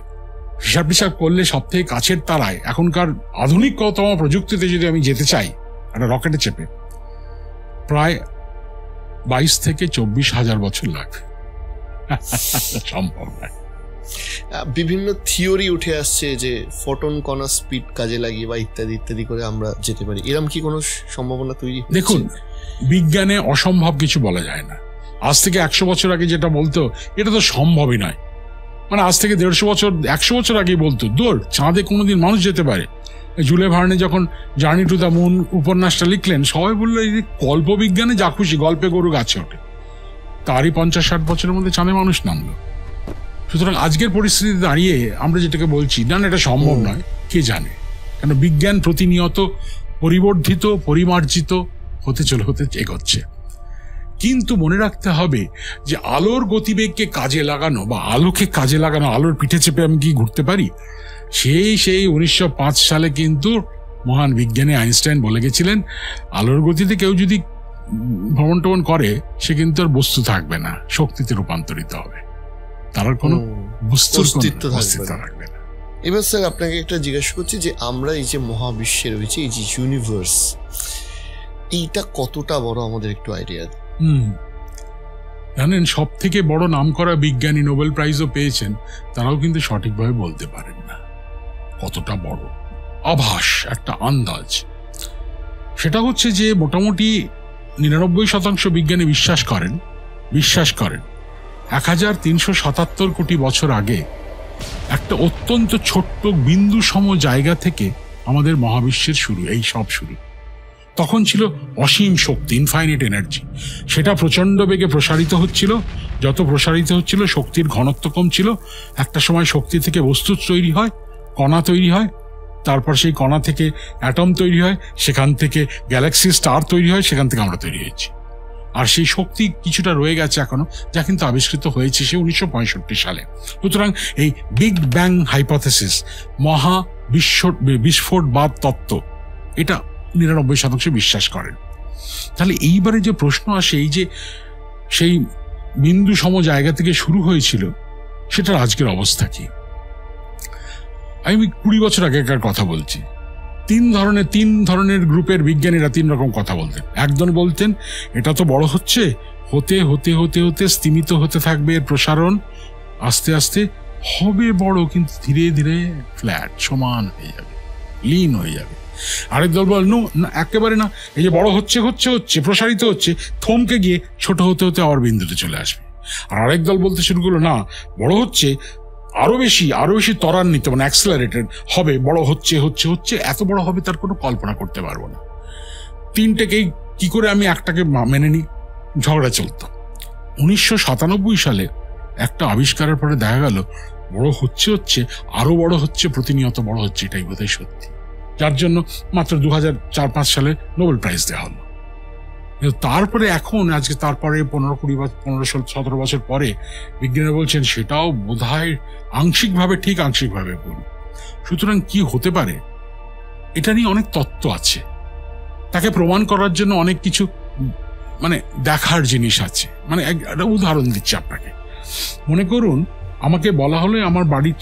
হিসাব করলে সব থেকে কাছের তারায় এখনকার আধুনিকতম প্রযুক্তিতে যদি আমি যেতে চাই একটা রকেটে চেপে, প্রায় 22 থেকে 24 হাজার বছর লাগবে। সম্ভব নয়। বিভিন্ন থিওরি উঠে আসছে যে ফোটন কণা স্পিড কাজে লাগিয়ে বা ইত্যাদি ইত্যাদি করে আমরা যেতে পারি। এরকম কি কোনো সম্ভাবনা তৈরি? দেখুন, বিজ্ঞানে অসম্ভব কিছু বলা যায় না। আজ থেকে 100 বছর আগে যেটা বলতো এটা তো সম্ভবই নয়। মানে আজ থেকে 150 বছর 100 বছর আগে বলতো দৌড় চাঁদে কোনোদিন মানুষ যেতে পারে। জুলে ভার্নে যখন জার্নি টু দ্য মুন উপন্যাসটা লিখলেন, সবাই বললো এই গল্প বিজ্ঞানে যা খুশি, গল্পে গরু গাছে ওঠে। তারই 50-60 বছরের মধ্যে চাঁদে মানুষ নামলো। সুতরাং আজকের পরিস্থিতিতে দাঁড়িয়ে আমরা যেটাকে বলছি না এটা সম্ভব নয়, কে জানে, কেন বিজ্ঞান প্রতিনিয়ত পরিবর্ধিত, পরিমার্জিত হতে এগোচ্ছে। কিন্তু মনে রাখতে হবে যে আলোর গতিবেগকে কাজে লাগানো বা আলোকে কাজে লাগানো, আলোর পিঠে চেপে আমি কি ঘুরতে পারি? সেই 1905 সালে কিন্তু মহান বিজ্ঞানী আইনস্টাইন বলে গেছিলেন, আলোর গতিতে কেউ যদি ভ্রমণ টমন করে সে কিন্তু আর বস্তু থাকবে না, শক্তিতে রূপান্তরিত হবে, তার কোনো অস্তিত্ব থাকবে না। এবার স্যার আপনাকে একটা জিজ্ঞাসা করছি যে আমরা এই যে মহাবিশ্বে রয়েছে, এই যে ইউনিভার্স, এইটা কতটা বড় আমাদের একটু আইডিয়া? জানেন, সব থেকে বড় নামকরা বিজ্ঞানী নোবেল প্রাইজও পেয়েছেন, তারাও কিন্তু সঠিকভাবে বলতে পারেন না কতটা বড়। আভাস, একটা আন্দাজ। সেটা হচ্ছে যে মোটামুটি 99% বিজ্ঞানী বিশ্বাস করেন 1377 কোটি বছর আগে একটা অত্যন্ত ছোট্ট বিন্দু সম জায়গা থেকে আমাদের মহাবিশ্বের শুরু, এই সব শুরু। তখন ছিল অসীম শক্তি, ইনফাইনাইট এনার্জি। সেটা প্রচণ্ড বেগে প্রসারিত হচ্ছিল। যত প্রসারিত হচ্ছিল শক্তির ঘনত্ব কম ছিল। একটা সময় শক্তি থেকে বস্তু তৈরি হয়, কণা তৈরি হয়, তারপর সেই কণা থেকে অ্যাটম তৈরি হয়, সেখান থেকে গ্যালাক্সি স্টার তৈরি হয়, সেখান থেকে আমরা তৈরি হয়েছি। আর সেই শক্তি কিছুটা রয়ে গেছে এখনো, যা কিন্তু আবিষ্কৃত হয়েছে সে 1965 সালে। সুতরাং এই বিগ ব্যাং হাইপোথেসিস, মহা বিস্ফোটবাদ তত্ত্ব, এটা 99% বিশ্বাস করেন। তাহলে এইবারে যে প্রশ্ন আসে, এই যে সেই বিন্দু সম জায়গা থেকে শুরু হয়েছিল, সেটার আজকের অবস্থা কি? আমি 20 বছর আগেকার কথা বলছি। তিন ধরনের গ্রুপের বিজ্ঞানীরা 3 রকম কথা বলতেন। একজন বলতেন এটা তো বড় হচ্ছে, হতে হতে হতে হতে স্তিমিত হতে থাকবে এর প্রসারণ, আস্তে আস্তে হবে বড়, কিন্তু ধীরে ধীরে ফ্ল্যাট, সমান হয়ে যাবে, লীন হয়ে যাবে। আরেক দল বল না, একেবারে না, এই যে বড় হচ্ছে হচ্ছে হচ্ছে প্রসারিত হচ্ছে, থমকে গিয়ে ছোট হতে হতে আবার বিন্দুতে চলে আসবে। আর আরেক দল বলতে শুরু করলো না, বড় হচ্ছে, আরো বেশি ত্বরান্বিত, মানে অ্যাক্সেলারেটেড হবে, বড় হচ্ছে হচ্ছে হচ্ছে, এত বড় হবে তার কোনো কল্পনা করতে পারবো না। তিনটেকেই কি করে আমি একটাকে মেনে নিই? ঝগড়া চলত। 1997 সালে একটা আবিষ্কারের পরে দেখা গেল বড় হচ্ছে আরো বড় হচ্ছে, প্রতিনিয়ত বড় হচ্ছে, এটাই বোধহয় সত্যি। যার জন্য মাত্র 2004-05 সালে নোবেল প্রাইজ দেওয়া হলো। তারপরে এখন আজকে তারপরে 15-17 বছর পরে বিজ্ঞানীরা বলছেন সেটাও বোধহয় আংশিকভাবে ঠিক, আংশিকভাবে ভুল। সুতরাং কি হতে পারে, এটা নিয়ে অনেক তত্ত্ব আছে। তাকে প্রমাণ করার জন্য অনেক কিছু মানে দেখার জিনিস আছে। মানে একটা উদাহরণ দিচ্ছি আপনাকে। মনে করুন আমাকে বলা হলো আমার বাড়ির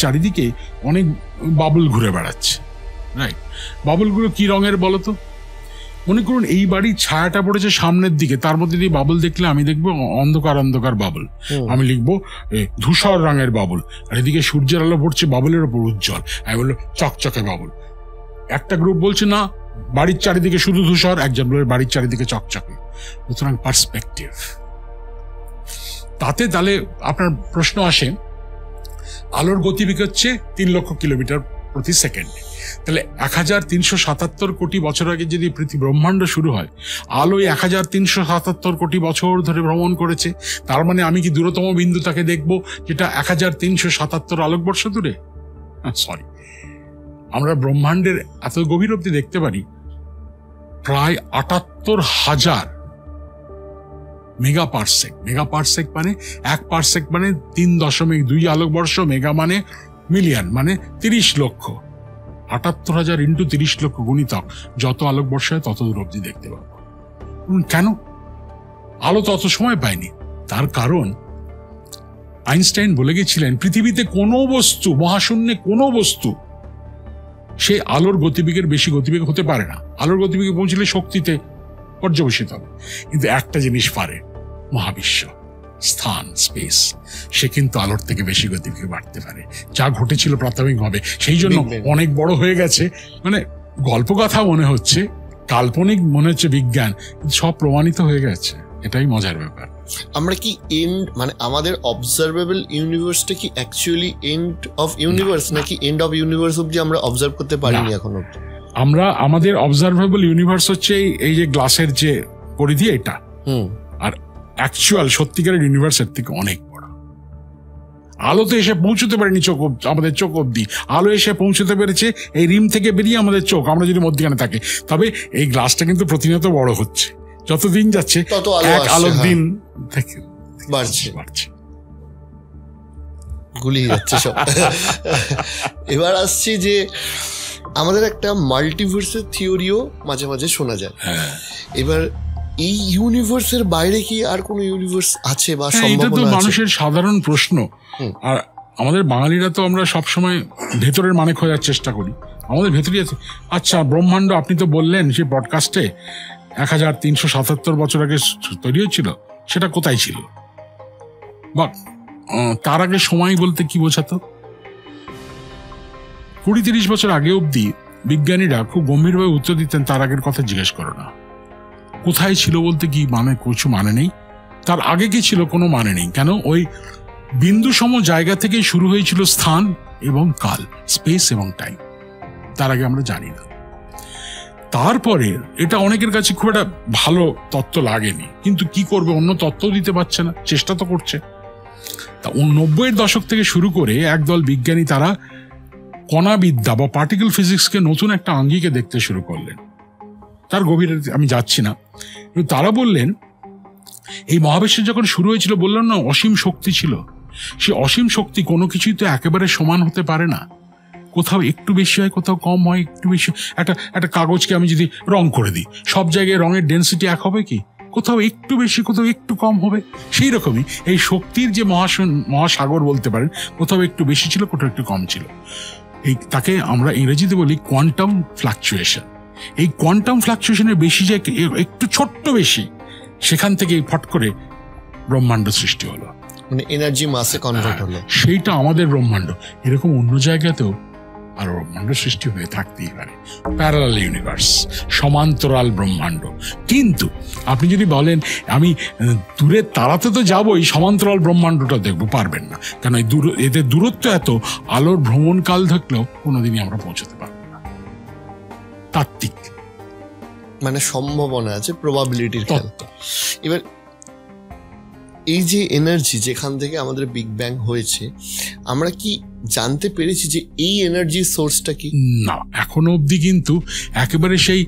চারিদিকে অনেক বাবুল ঘুরে বেড়াচ্ছে, রাইট? বাবুলগুলো কি রঙের বলো তো? মনে করুন এই বাড়ির ছায়াটা পড়েছে সামনের দিকে, তার মধ্যে দিয়ে বাবুল দেখলে আমি দেখবো অন্ধকার বাবুল, আমি লিখবো ধূসর রঙের বাবুল। আর এদিকে সূর্যের আলো পড়ছে বাবুলের উপর উজ্জ্বল, আমি বললো চকচকে বাবুল। একটা গ্রুপ বলছে না, বাড়ির চারিদিকে শুধু ধূসর, একজন বলে বাড়ির চারিদিকে চকচকে। সুতরাং পার্সপেক্টিভ। তাহলে আপনার প্রশ্ন আসে, আলোর গতিবেগ হচ্ছে 3 লক্ষ কিলোমিটার প্রতি সেকেন্ডে। তাহলে 1377 কোটি বছর আগে যদি ব্রহ্মাণ্ড শুরু হয়, আলো 1377 কোটি বছর ধরে ভ্রমণ করেছে। তার মানে আমি কি দূরতম বিন্দুটাকে দেখবো যেটা 1377 আলোকবর্ষ দূরে? সরি, আমরা ব্রহ্মাণ্ডের এত গভীর অবধি দেখতে পারি প্রায় 78,000 মেগাপারসেক। মেগাপারসেক মানে 1 পারসেক মানে 3.2 আলোকবর্ষ, মেগা মানে মিলিয়ন, মানে 30 লক্ষ। 78,000 ইন্টু 30 লক্ষ গুণিতক, যত আলোকবর্ষ হয় তত দূর অবধি দেখতে পাবো। কেন? আলো তত সময় পায়নি। তার কারণ আইনস্টাইন বলে গেছিলেন পৃথিবীতে কোনো বস্তু, মহাশূন্যে কোনো বস্তু সে আলোর গতিবেগের বেশি গতিবেগ হতে পারে না। আলোর গতিবেগে পৌঁছলে শক্তিতে পর্যবেসিত হবে। কিন্তু একটা জিনিস পারে, মহাবিশ্ব, স্থান, স্পেস, সে কিন্তু আলোর থেকে বেশি গতিবেগে বাড়তে পারে। যা ঘটেছিল প্রাথমিকভাবে, সেই জন্য অনেক বড় হয়ে গেছে। মানে গল্প কথা মনে হচ্ছে, কাল্পনিক মনে হচ্ছে বিজ্ঞান, সব প্রমাণিত হয়ে গেছে। এটাই মজার ব্যাপার। আমরা কি এন্ড, মানে আমাদের অবজারভেবল ইউনিভার্সটা কি অ্যাকচুয়ালি এন্ড অফ ইউনিভার্স, নাকি এন্ড অফ ইউনিভার্স অবধি আমরা অবজার্ভ করতে পারিনি এখনো? আমাদের অবজারভেবল ইউনিভার্স হচ্ছে এই যে গ্লাসের যে পরিধি, এটা। আর অ্যাকচুয়াল সত্যিকারের ইউনিভার্সের থেকে অনেক বড়। আলো তো এসে পৌঁছতে পারেনি আমাদের চোখ অব্দি। আলো এসে পৌঁছতে পেরেছে এই রিম থেকে বেরিয়ে আমাদের চোখ, আমরা যদি মধ্যখানে থাকি। তবে এই গ্লাসটা কিন্তু প্রতিনিয়ত বড় হচ্ছে, যত দিন যাচ্ছে তত এক আলোক দিন বাড়ছে, গুলিয়ে যাচ্ছে সব। এবার আসছি যে আমাদের একটা মাল্টিভার্সের থিওরিও মাঝে মাঝে শোনা যায়। এবার এই ইউনিভার্সের বাইরে কি আর কোনো ইউনিভার্স আছে বা সম্ভাবনা আছে? এটা তো মানুষের সাধারণ প্রশ্ন। আর আমাদের বাঙালিরা তো আমরা সবসময় ভেতরের মানে খোঁজার চেষ্টা করি। আমাদের ভেতরেই আছে। আচ্ছা, ব্রহ্মাণ্ড আপনি তো বললেন সেই পডকাস্টে 1377 বছর আগে তৈরি হয়েছিল, সেটা কোথায় ছিল? বা তার আগে সময় বলতে কি বোঝাতো? 20-30 বছর আগে অবধি বিজ্ঞানীরা খুব গম্ভীরভাবে উত্তর দিতেন, তার আগের কথা জিজ্ঞেস করো না। কোথায় ছিল বলতে কি কিছু মানে নেই, তার আগে কি ছিল কোনো মানে নেই। কেন? ওই বিন্দু সম জায়গা থেকে শুরু হয়েছিল স্থান এবং কাল, স্পেস এবং টাইম। তার আগে আমরা জানি না। তারপরে এটা অনেকের কাছে খুব একটা ভালো তত্ত্ব লাগেনি, কিন্তু কি করবে, অন্য তত্ত্বও দিতে পারছে না, চেষ্টা তো করছে। তা 90-এর দশক থেকে শুরু করে একদল বিজ্ঞানী তারা কণাবিদ্যা বা পার্টিকেল ফিজিক্সকে নতুন একটা আঙ্গিকে দেখতে শুরু করলেন। তার গভীরে আমি যাচ্ছি না, কিন্তু তারা বললেন এই মহাবিশ্ব যখন শুরু হয়েছিল, বললাম না অসীম শক্তি ছিল, সে অসীম শক্তি কোনো কিছুই তো একেবারে সমান হতে পারে না। কোথাও একটু বেশি হয়, কোথাও কম হয়, একটু বেশি। একটা কাগজকে আমি যদি রং করে দিই, সব জায়গায় রঙের ডেন্সিটি এক হবে কি? কোথাও একটু বেশি, কোথাও একটু কম হবে। সেই রকমই এই শক্তির যে মহাসাগর বলতে পারেন, কোথাও একটু বেশি ছিল, কোথাও একটু কম ছিল। তাকে আমরা ইংরেজিতে বলি কোয়ান্টাম ফ্লাকচুয়েশন। এই কোয়ান্টাম ফ্লাকচুয়েশনের বেশি যে একটু ছোট্ট বেশি, সেখান থেকে ফট করে ব্রহ্মাণ্ড সৃষ্টি হলো, মানে এনার্জি মাসে কনভার্ট হলো। সেইটা আমাদের ব্রহ্মাণ্ড। এরকম অন্য জায়গাতেও আরো ব্রহ্মাণ্ড সৃষ্টি হয়ে থাকতেই পারে, প্যারালাল ইউনিভার্স, সমান্তরাল ব্রহ্মাণ্ড। কিন্তু আপনি যদি বলেন আমি দূরের তারাতে তো যাবোই, সমান্তরাল ব্রহ্মাণ্ডটা দেখবো, পারবেন না। কেন? এদের দূরত্ব এত, আলোর ভ্রমণকাল থাকলেও কোনোদিনই আমরা পৌঁছতে পারবো না। তাত্ত্বিক মানে সম্ভাবনা আছে, প্রবাবিলিটির খেলা। এবার এই যে এনার্জি যেখান থেকে আমাদের বিগ ব্যাং হয়েছে, আমরা কি জানতে পেরেছি যে এই এনার্জির সোর্সটা কি? না, এখনো অবধি কিন্তু একেবারে সেই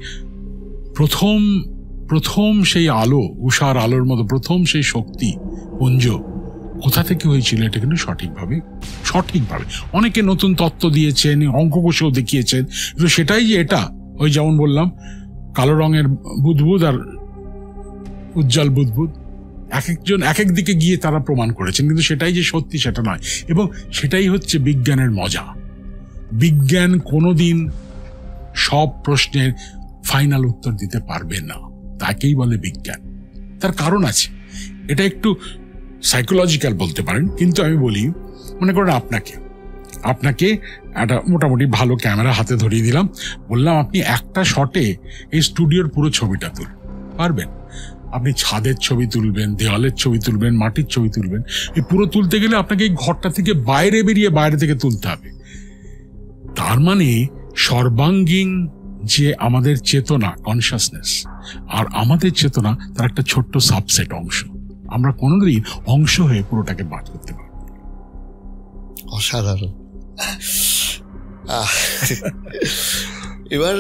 প্রথম সেই আলো, উষার আলোর মতো প্রথম সেই শক্তি পুঞ্জ কোথা থেকে হয়েছিল এটা কিন্তু সঠিকভাবে অনেকে নতুন তত্ত্ব দিয়েছেন, অঙ্ক কষেও দেখিয়েছেন, কিন্তু সেটাই যে এটা, ওই যেমন বললাম কালো রঙের বুদবুদ আর উজ্জ্বল বুদবুদ, এক একজন এক এক দিকে গিয়ে তারা প্রমাণ করেছেন, কিন্তু সেটাই যে সত্যি সেটা নয়। এবং সেটাই হচ্ছে বিজ্ঞানের মজা। বিজ্ঞান কোনোদিন সব প্রশ্নের ফাইনাল উত্তর দিতে পারবে না, তাকেই বলে বিজ্ঞান। তার কারণ আছে, এটা একটু সাইকোলজিক্যাল বলতে পারেন, কিন্তু আমি বলি, মনে করেন আপনাকে একটা মোটামুটি ভালো ক্যামেরা হাতে ধরিয়ে দিলাম, বললাম আপনি একটা শটে এই স্টুডিওর পুরো ছবিটা তুলুন, পারবেন? আপনি ছাদের ছবি তুলবেন, দেওয়ালের ছবি তুলবেন, মাটির ছবি তুলবেন, এই পুরো তুলতে গেলে আপনাকে এই ঘরটা থেকে বাইরে থেকে তুলতে হবে। তার মানে সর্বাঙ্গীন যে আমাদের চেতনা, কনসাসনেস, আর আমাদের চেতনা তার একটা ছোট্ট সাবসেট অংশ। আমরা কোনোদিন অংশ হয়ে পুরোটাকে বাদ করতে পারবো। অসাধারণ। এবার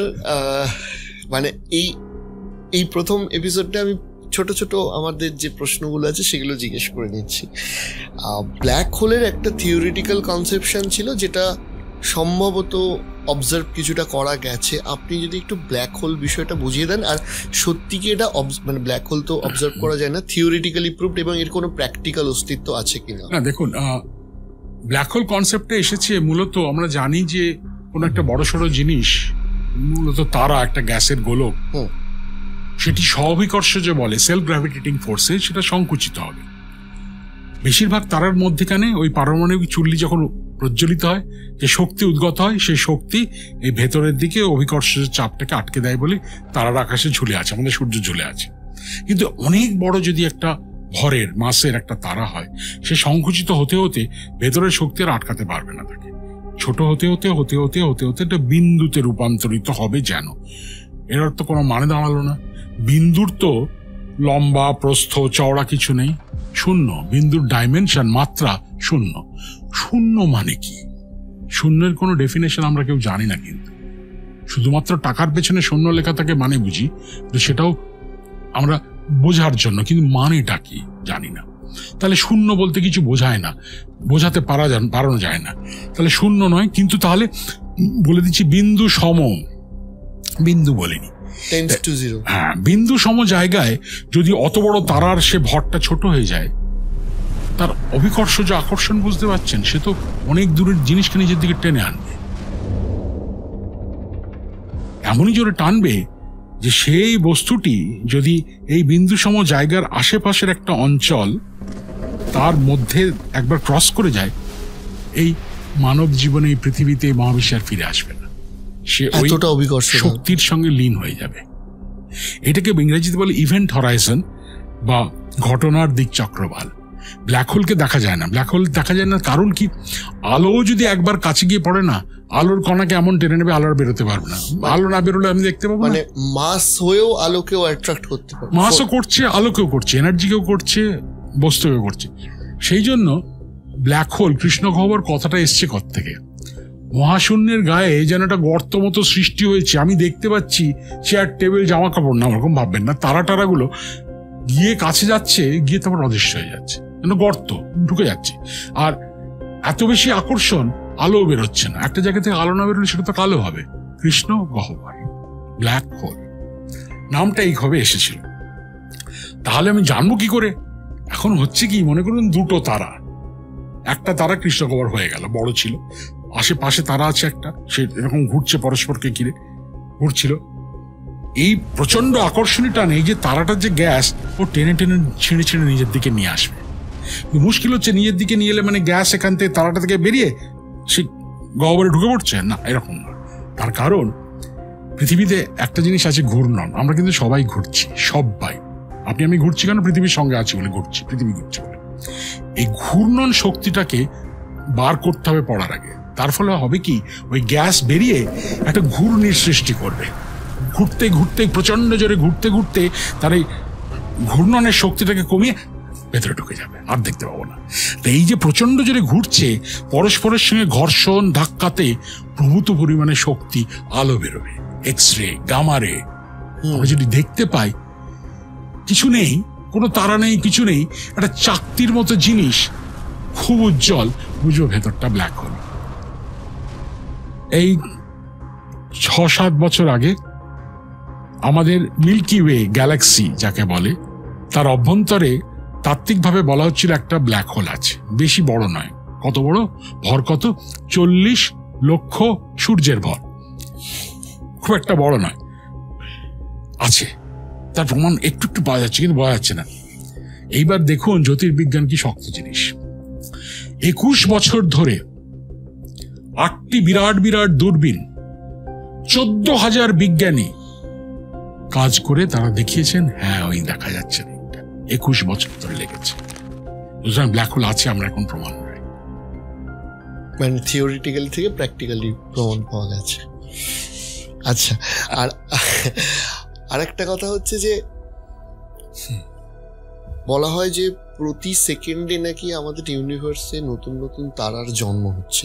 মানে এই প্রথম এপিসোডটা আমি ছোট ছোট আমাদের যে প্রশ্নগুলো আছে সেগুলো জিজ্ঞেস করে নিচ্ছি। ব্ল্যাক হোলের একটা থিওরিটিক্যাল কনসেপশন ছিল, যেটা সম্ভবত অবজার্ভ কিছুটা করা গেছে। আপনি যদি একটু ব্ল্যাক হোল বিষয়টা বুঝিয়ে দেন, আর সত্যি কি এটা মানে ব্ল্যাক হোল তো অবজার্ভ করা যায় না, থিওরিটিক্যালি প্রুভড, এবং এর কোনো প্র্যাকটিক্যাল অস্তিত্ব আছে কিনা? না, দেখুন, ব্ল্যাক হোল কনসেপ্টটা এসেছে মূলত, আমরা জানি যে কোনো একটা বড়সড় জিনিস, মূলত তারা একটা গ্যাসের গোলক, সেটি স্বঅভিকর্ষ যে বলে সেলফ গ্র্যাভিটেটিং ফোর্সে সেটা সংকুচিত হবে। বেশিরভাগ তারার মধ্যেখানে ওই পারমাণবিক চুল্লি যখন প্রজ্বলিত হয়, যে শক্তি উদ্গত হয়, সেই শক্তি এই ভেতরের দিকে অভিকর্ষের চাপটাকে আটকে দেয় বলে তারার আকাশে ঝুলে আছে, আমাদের সূর্য ঝুলে আছে। কিন্তু অনেক বড় যদি একটা ভরের মাসের একটা তারা হয়, সে সংকুচিত হতে হতে ভেতরের শক্তি আর আটকাতে পারবে না, তাকে ছোট হতে হতে হতে হতে হতে হতে একটা বিন্দুতে রূপান্তরিত হবে। যেন এর অর্থ কোনো মানে দাঁড়ালো না। বিন্দুর তো লম্বা, প্রস্থ, চওড়া কিছু নেই, শূন্য। বিন্দুর ডাইমেনশন, মাত্রা শূন্য। শূন্য মানে কি? শূন্যের কোনো ডেফিনেশন আমরা কেউ জানি না, কিন্তু শুধুমাত্র টাকার পেছনে শূন্য লেখা থাকে মানে বুঝি, তো সেটাও আমরা বোঝার জন্য, কিন্তু মানেটা কি জানি না। তাহলে শূন্য বলতে কিছু বোঝায় না, বোঝাতে পারানো যায় না, তাহলে শূন্য নয়। কিন্তু তাহলে বলে দিচ্ছি বিন্দু সম, বিন্দু বলিনি, হ্যাঁ, বিন্দু সম জায়গায় যদি অত বড় তারার সে ভরটা ছোট হয়ে যায়, তার অভিকর্ষ যে আকর্ষণ, বুঝতে পারছেন, সে তো অনেক দূরের জিনিসকে নিজের দিকে টেনে আনবে, এমনই জোরে টানবে যে সেই বস্তুটি যদি এই বিন্দুসম জায়গার আশেপাশের একটা অঞ্চল তার মধ্যে একবার ক্রস করে যায়, এই মানব জীবনে এই পৃথিবীতে মহাবিশ্বে আর ফিরে আসবে না, সে ওই শক্তির সঙ্গে লীন হয়ে যাবে। এটাকে ইংরেজিতে বলে ইভেন্ট হরাইজন বা ঘটনার দিক চক্রবাল। ব্ল্যাক হোলকে দেখা যায় না, ব্ল্যাক হোল দেখা যায় না কারণ কি, আলো যদি একবার কাছে গিয়ে পড়ে না, আলোর কণাকে এমন টেনে নেবে আলো আর বেরোতে পারবে না। আলো না বেরোলে আমি দেখতে পাবো, মানে মাস হয়েও আলোকেও অ্যাট্রাক্ট করতে পারে, মাসও করছে, আলোকেও করছে, এনার্জিকেও করছে, বস্তুকেও করছে। সেই জন্য ব্ল্যাক হোল, কৃষ্ণ গহ্বর কথাটা এসছে থেকে, মহাশূন্যের গায়ে যেন একটা গর্ত মতো সৃষ্টি হয়েছে, আমি দেখতে পাচ্ছি চেয়ার টেবিল জামা কাপড় না, ওরকম ভাববেন না, তারা টারাগুলো গিয়ে কাছে যাচ্ছে, গিয়ে তারপর অদৃশ্য হয়ে যাচ্ছে, যেন গর্ত ঢুকে যাচ্ছে। আর এত বেশি আকর্ষণ, আলো বেরোচ্ছে না, একটা জায়গা থেকে আলো না বেরোলে সেটা তো কালো হবে। কৃষ্ণ গহ্বর, ব্ল্যাক হোল নামটা এইভাবে এসেছিল। তাহলে আমি জানবো কি করে? এখন হচ্ছে কি, মনে করুন দুটো তারা, একটা তারা কৃষ্ণ গহ্বর হয়ে গেল, বড় ছিল, আশেপাশে তারা আছে একটা, সে এরকম ঘুরছে, পরস্পরকে ঘিরে ঘুরছিল। এই প্রচন্ড আকর্ষণী টানে এই যে তারাটার যে গ্যাস, ও টেনে টেনে ছিঁড়ে ছিঁড়ে নিজের দিকে নিয়ে আসবে। মুশকিল হচ্ছে, নিজের দিকে নিয়ে এলে মানে গ্যাস এখান থেকে তারাটা থেকে বেরিয়ে সে গহ্বরে ঢুকে পড়ছে না, এরকম না। তার কারণ পৃথিবীতে একটা জিনিস আছে, ঘূর্ণন। আমরা কিন্তু সবাই ঘুরছি, সবাই, আপনি আমি ঘুরছি কেন? পৃথিবীর সঙ্গে আছি বলে ঘুরছি, পৃথিবী ঘুরছে বলে। এই ঘূর্ণন শক্তিটাকে বার করতে হবে পড়ার আগে। তার ফলে হবে কি, ওই গ্যাস বেরিয়ে একটা ঘূর্ণির সৃষ্টি করবে, ঘুরতে ঘুরতে, প্রচন্ড জোরে ঘুরতে ঘুরতে তার এই ঘূর্ণনের শক্তিটাকে কমিয়ে ভেতরে ঢুকে যাবে, আর দেখতে পাবো না। তো এই যে প্রচন্ড জোরে ঘুরছে, পরস্পরের সঙ্গে ঘর্ষণ ধাক্কাতে প্রভূত পরিমাণে শক্তি, আলো বেরোবে, এক্স রে, গামা রে। আমরা যদি দেখতে পাই কিছু নেই, কোনো তারা নেই, কিছু নেই, একটা চাকতির মতো জিনিস, খুব উজ্জ্বল, বুঝো ভেতরটা ব্ল্যাক হোল। এই 6-7 বছর আগে আমাদের মিল্কি ওয়ে গ্যালাক্সি যাকে বলে, তার অভ্যন্তরে তাত্ত্বিকভাবে বলা হচ্ছিল একটা ব্ল্যাক হোল আছে, বেশি বড় নয়। কত বড়? ভর কত? 40 লক্ষ সূর্যের ভর, খুব একটা বড় নয়, আছে। তার প্রমাণ একটু একটু পাওয়া যাচ্ছে, কিন্তু বোঝা যাচ্ছে না। এইবার দেখুন জ্যোতির্বিজ্ঞান কি শক্ত জিনিস। 21 বছর ধরে 8টি বিরাট বিরাট দূরবীন, 14,000 বিজ্ঞানী কাজ করে তারা দেখিয়েছেন, হ্যাঁ ওই দেখা যাচ্ছে। 21 বছর ধরে লেগেছে। ব্ল্যাক হোল আছে, আমরা এখন প্রমাণ পাই, মানে থিওরিটিক্যালি থেকে প্র্যাকটিক্যালি প্রমাণ পাওয়া গেছে। আচ্ছা, আর একটা কথা হচ্ছে যে বলা হয় যে প্রতি সেকেন্ডে নাকি আমাদের ইউনিভার্সে নতুন নতুন তারার জন্ম হচ্ছে।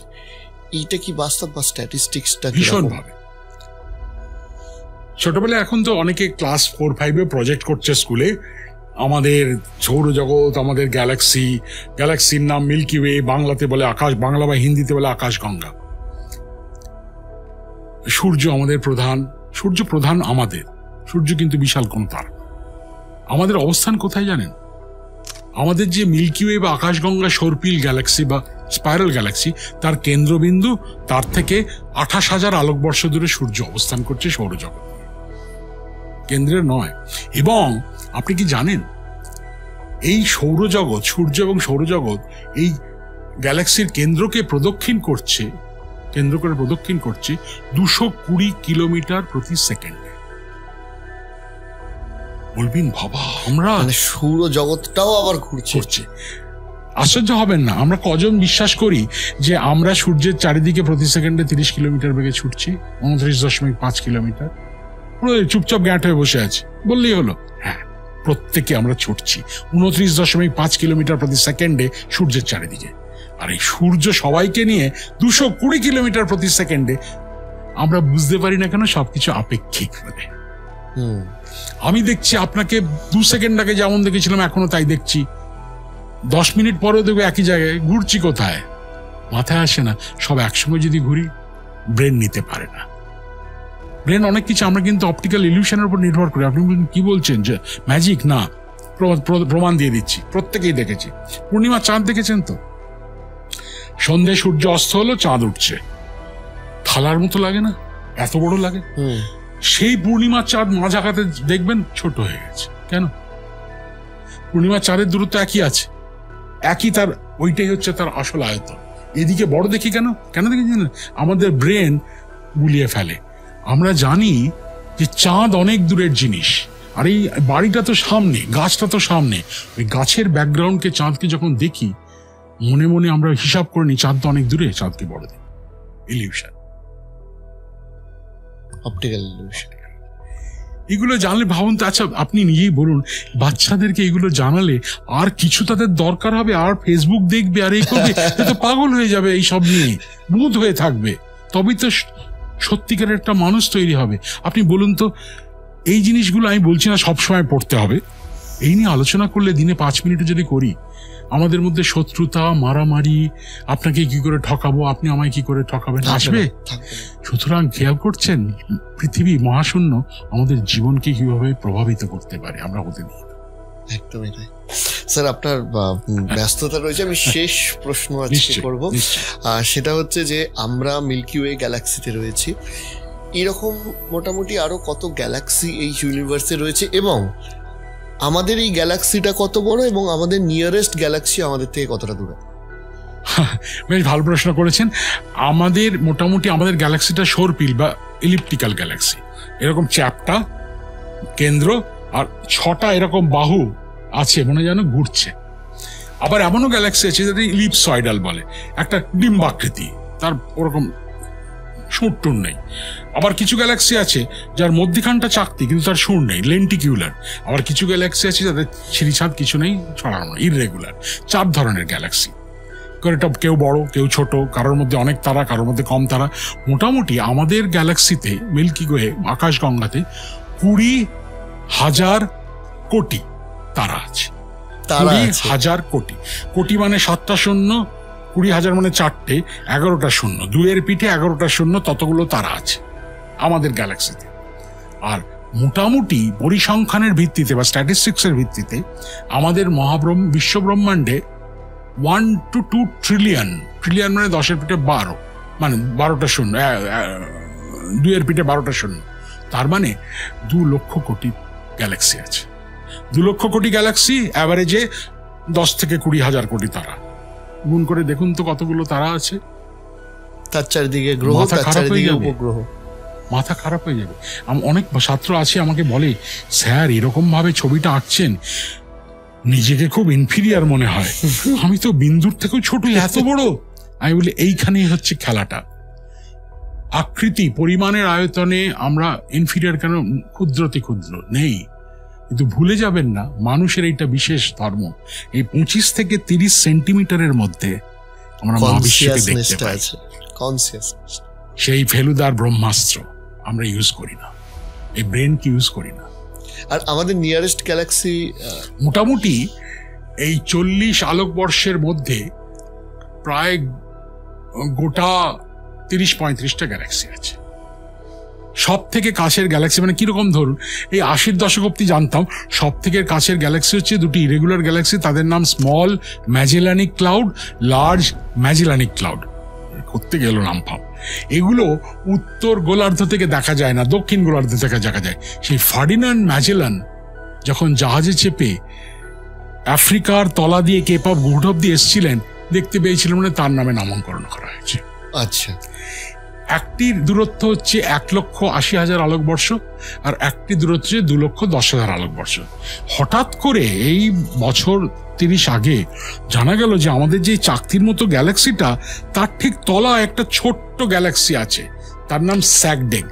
এইটা কি বাস্তব বা স্ট্যাটিস্টিক্সটা? ভীষণভাবে। ছোটবেলায় এখন তো অনেকে ক্লাস 4-5-এ প্রজেক্ট করছে স্কুলে, আমাদের সৌরজগৎ, আমাদের গ্যালাক্সি, গ্যালাক্সির নাম মিল্কি ওয়ে, বাংলাতে বলে আকাশ, বাংলা বা হিন্দিতে বলে আকাশ গঙ্গা। সূর্য আমাদের প্রধান, সূর্য প্রধান আমাদের, সূর্য কিন্তু বিশাল কোন তারা। আমাদের অবস্থান কোথায় জানেন? আমাদের যে মিল্কি ওয়ে বা আকাশগঙ্গা সর্পিল গ্যালাক্সি বা স্পাইরাল গ্যালাক্সি, তার কেন্দ্রবিন্দু, তার থেকে 28,000 আলোকবর্ষ দূরে সূর্য অবস্থান করছে সৌরজগৎ, কেন্দ্রের নয়। এবং আপনি কি জানেন, এই সৌরজগৎ, সূর্য এবং সৌরজগৎ এই গ্যালাক্সির কেন্দ্রকে প্রদক্ষিণ করছে, কেন্দ্র করে প্রদক্ষিণ করছে 220 কিলোমিটার প্রতি সেকেন্ডে। বলবেন বাবা, আমরা সৌরজগৎটাও আবার ঘুরছে। আশ্চর্য হবেন না, আমরা কজন বিশ্বাস করি যে আমরা সূর্যের চারিদিকে প্রতি সেকেন্ডে 30 কিলোমিটার বেগে ছুটছি, 29.5 কিলোমিটার, চুপচাপ গ্যাঁট হয়ে বসে আছি বললেই হলো? হ্যাঁ, প্রত্যেকে আমরা ছুটছি 29.5 কিলোমিটার প্রতি সেকেন্ডে সূর্যের চারিদিকে। আর এই সূর্য সবাইকে নিয়ে 220 কিলোমিটার প্রতি সেকেন্ডে। আমরা বুঝতে পারি না কেন সবকিছু আপেক্ষিক বলে। আমি দেখছি আপনাকে 2 সেকেন্ড আগে যেমন দেখেছিলাম এখনো তাই দেখছি, 10 মিনিট পরেও দেখবো একই জায়গায়। ঘুরছি কোথায়? মাথায় আসে না। সব একসঙ্গে যদি ঘুরি, ব্রেন নিতে পারে না। ব্রেন অনেক কিছু, আমরা কিন্তু অপটিক্যাল ইলিউশনের উপর নির্ভর করি। আপনি কি বলছেন যে ম্যাজিক? না, প্রমাণ দিয়ে দিচ্ছি, প্রত্যেকেই দেখেছি। পূর্ণিমা চাঁদ দেখেছেন তো? সন্ধ্যে সূর্য অস্ত হলো, চাঁদ উঠছে, থালার মতো লাগে না? এত বড় লাগে। সেই পূর্ণিমার চাঁদ মাঝ আঘাতে দেখবেন ছোট হয়ে গেছে। কেন? পূর্ণিমার চাঁদের দূরত্ব একই আছে, একই, তার ওইটাই হচ্ছে তার আসল আয়তন। এদিকে বড় দেখি কেন দেখি জানেন? আমাদের ব্রেন গুলিয়ে ফেলে। আমরা জানি যে চাঁদ অনেক দূরের জিনিস, আর এই বাড়িটা তো সামনে, গাছটা তো সামনে। ওই গাছের ব্যাকগ্রাউন্ডকে, চাঁদকে যখন দেখি, মনে মনে আমরা হিসাব করে নিই চাঁদ তো অনেক দূরে, চাঁদকে বড় দেখি। Illusion, optical illusion. এগুলো জানলে ভাবুন তো, আচ্ছা আপনি নিজেই বলুন, বাচ্চাদেরকে এগুলো জানালে আর কিছু তাদের দরকার হবে? আর ফেসবুক দেখবে আর এই করবে, তো পাগল হয়ে যাবে এই সব নিয়ে, বুঁদ হয়ে থাকবে। তবেই তো সত্যিকারের একটা মানুষ তৈরি হবে। আপনি বলুন তো, এই জিনিসগুলো আমি বলছি না সবসময় পড়তে হবে, এই নিয়ে আলোচনা করলে দিনে 5 মিনিটও যদি করি, আমাদের মধ্যে শত্রুতা, মারামারি, আপনাকে কি করে ঠকাবো, আপনি আমায় কি করে ঠকাবেন, আসবে। সুতরাং খেয়াল করছেন, পৃথিবী মহাশূন্য আমাদের জীবনকে কিভাবে প্রভাবিত করতে পারে, আমরা হতে দিই। একদমই তাই। স্যার, আপনার ব্যস্ততা রয়েছে, আমি শেষ প্রশ্ন আজকে করব। সেটা হচ্ছে যে আমরা মিল্কি ওয়ে গ্যালাক্সিতে রয়েছি, এরকম মোটামুটি আরো কত গ্যালাক্সি এই ইউনিভার্সে রয়েছে, এবং আমাদের এই গ্যালাক্সিটা কত বড়, এবং আমাদের নিয়ারেস্ট গ্যালাক্সি আমাদের থেকে কতটা দূরে? বেশ ভালো প্রশ্ন করেছেন। আমাদের মোটামুটি আমাদের গ্যালাক্সিটা সৌরপিল বা ইলিপ্টিক্যাল গ্যালাক্সি, এরকম চ্যাপ্টা কেন্দ্র আর 6টা এরকম বাহু আছে, মনে যেন ঘুরছে। আবার এমনও গ্যালাক্সি আছে যেটা ইলিপসয়েডাল বলে, একটা ডিম্বাকৃতি, তার ওরকম সুরটুর নেই। আবার কিছু গ্যালাক্সি আছে যার মধ্যিখানটা চাকতি কিন্তু তার সুর নেই, লেন্টিকিউলার। আবার কিছু গ্যালাক্সি আছে যাদের ছিঁড়িছাদ কিছু নেই, ছড়ানো, ইররেগুলার। 4 ধরনের গ্যালাক্সি। কেউ বড়, কেউ ছোট, কারোর মধ্যে অনেক তারা, কারোর মধ্যে কম তারা। মোটামুটি আমাদের গ্যালাক্সিতে, মিল্কি ওয়ে আকাশগঙ্গাতে 20,000 কোটি তারা আছে। 20,000 কোটি। কোটি মানে 7টা শূন্য, 20,000 মানে 4টে, 11টা শূন্য, 2-এর পিঠে 11টা শূন্য, ততগুলো তারা আছে আমাদের গ্যালাক্সিতে। আর মোটামুটি পরিসংখ্যানের ভিত্তিতে বা স্ট্যাটিস্টিক্সের ভিত্তিতে আমাদের বিশ্বব্রহ্মাণ্ডে 1 to 2 ট্রিলিয়ন, ট্রিলিয়ন মানে 10-এর পিঠে 12, মানে 12টা শূন্য, 2-এর পিঠে 12টা শূন্য, তার মানে 2 লক্ষ কোটি গ্যালাক্সি আছে। 2 লক্ষ কোটি গ্যালাক্সি, অ্যাভারেজে 10 থেকে 20,000 কোটি তারা। গুণ করে দেখুন তো কতগুলো তারা আছে। তার চারিদিকে গ্রহ, তার চারিদিকে উপগ্রহ। মাথা খারাপ হয়ে যাবে। অনেক ছাত্র আছে আমাকে বলে, স্যার এরকম ভাবে ছবিটা আঁকছেন, নিজেকে খুব ইনফিরিয়ার মনে হয়, আমি তো বিন্দুর থেকেও ছোট, এত বড়। আমি বলি এইখানেই হচ্ছে খেলাটা। আকৃতি, পরিমাণের আয়তনে আমরা ইনফিরিয়ার কেন? ক্ষুদ্রতে ক্ষুদ্র নেই, কিন্তু ভুলে যাবেন না মানুষের এইটা বিশেষ ধর্ম। এই 25 থেকে 30 সেন্টিমিটারের মধ্যে আমরা মহাবিশ্বকে দেখতে পাই। সেই ফেলুদার ব্রহ্মাস্ত্র আমরা ইউজ করি না, এই ব্রেনকে ইউজ করি না। আর আমাদের নিয়ারেস্ট গ্যালাক্সি মোটামুটি এই 40 আলোকবর্ষের মধ্যে প্রায় গোটা 30-35টা গ্যালাক্সি আছে। সব থেকে কাছের গ্যালাক্সি মানে কিরকম, ধরুন এই 80-এর দশক অব্দি জানতাম সব থেকে কাছের গ্যালাক্সি হচ্ছে 2টি ইরেগুলার গ্যালাক্সি, তাদের নাম স্মল ম্যাজেলানিক ক্লাউড, লার্জ ম্যাজেলানিক ক্লাউড। করতে গেল নাম ভাব। এগুলো উত্তর গোলার্ধ থেকে দেখা যায় না, দক্ষিণ গোলার্ধ থেকে দেখা যায়। সেই ফার্ডিনান্ড ম্যাজেলান যখন জাহাজে চেপে আফ্রিকার তলা দিয়ে কেপ অফ গুড অব্দি এসেছিলেন, দেখতে পেয়েছিলেন, মানে তার নামে নামকরণ করা হয়েছে। আচ্ছা, একটির দূরত্ব হচ্ছে 1,80,000 আলোকবর্ষ, আর একটি দূরত্ব হচ্ছে 2,10,000 আলোকবর্ষ। হঠাৎ করে এই বছর 30 আগে জানা গেল যে আমাদের যে চাকতির মতো গ্যালাক্সিটা, তার ঠিক তলা একটা ছোট্ট গ্যালাক্সি আছে, তার নাম স্যাগডেগ,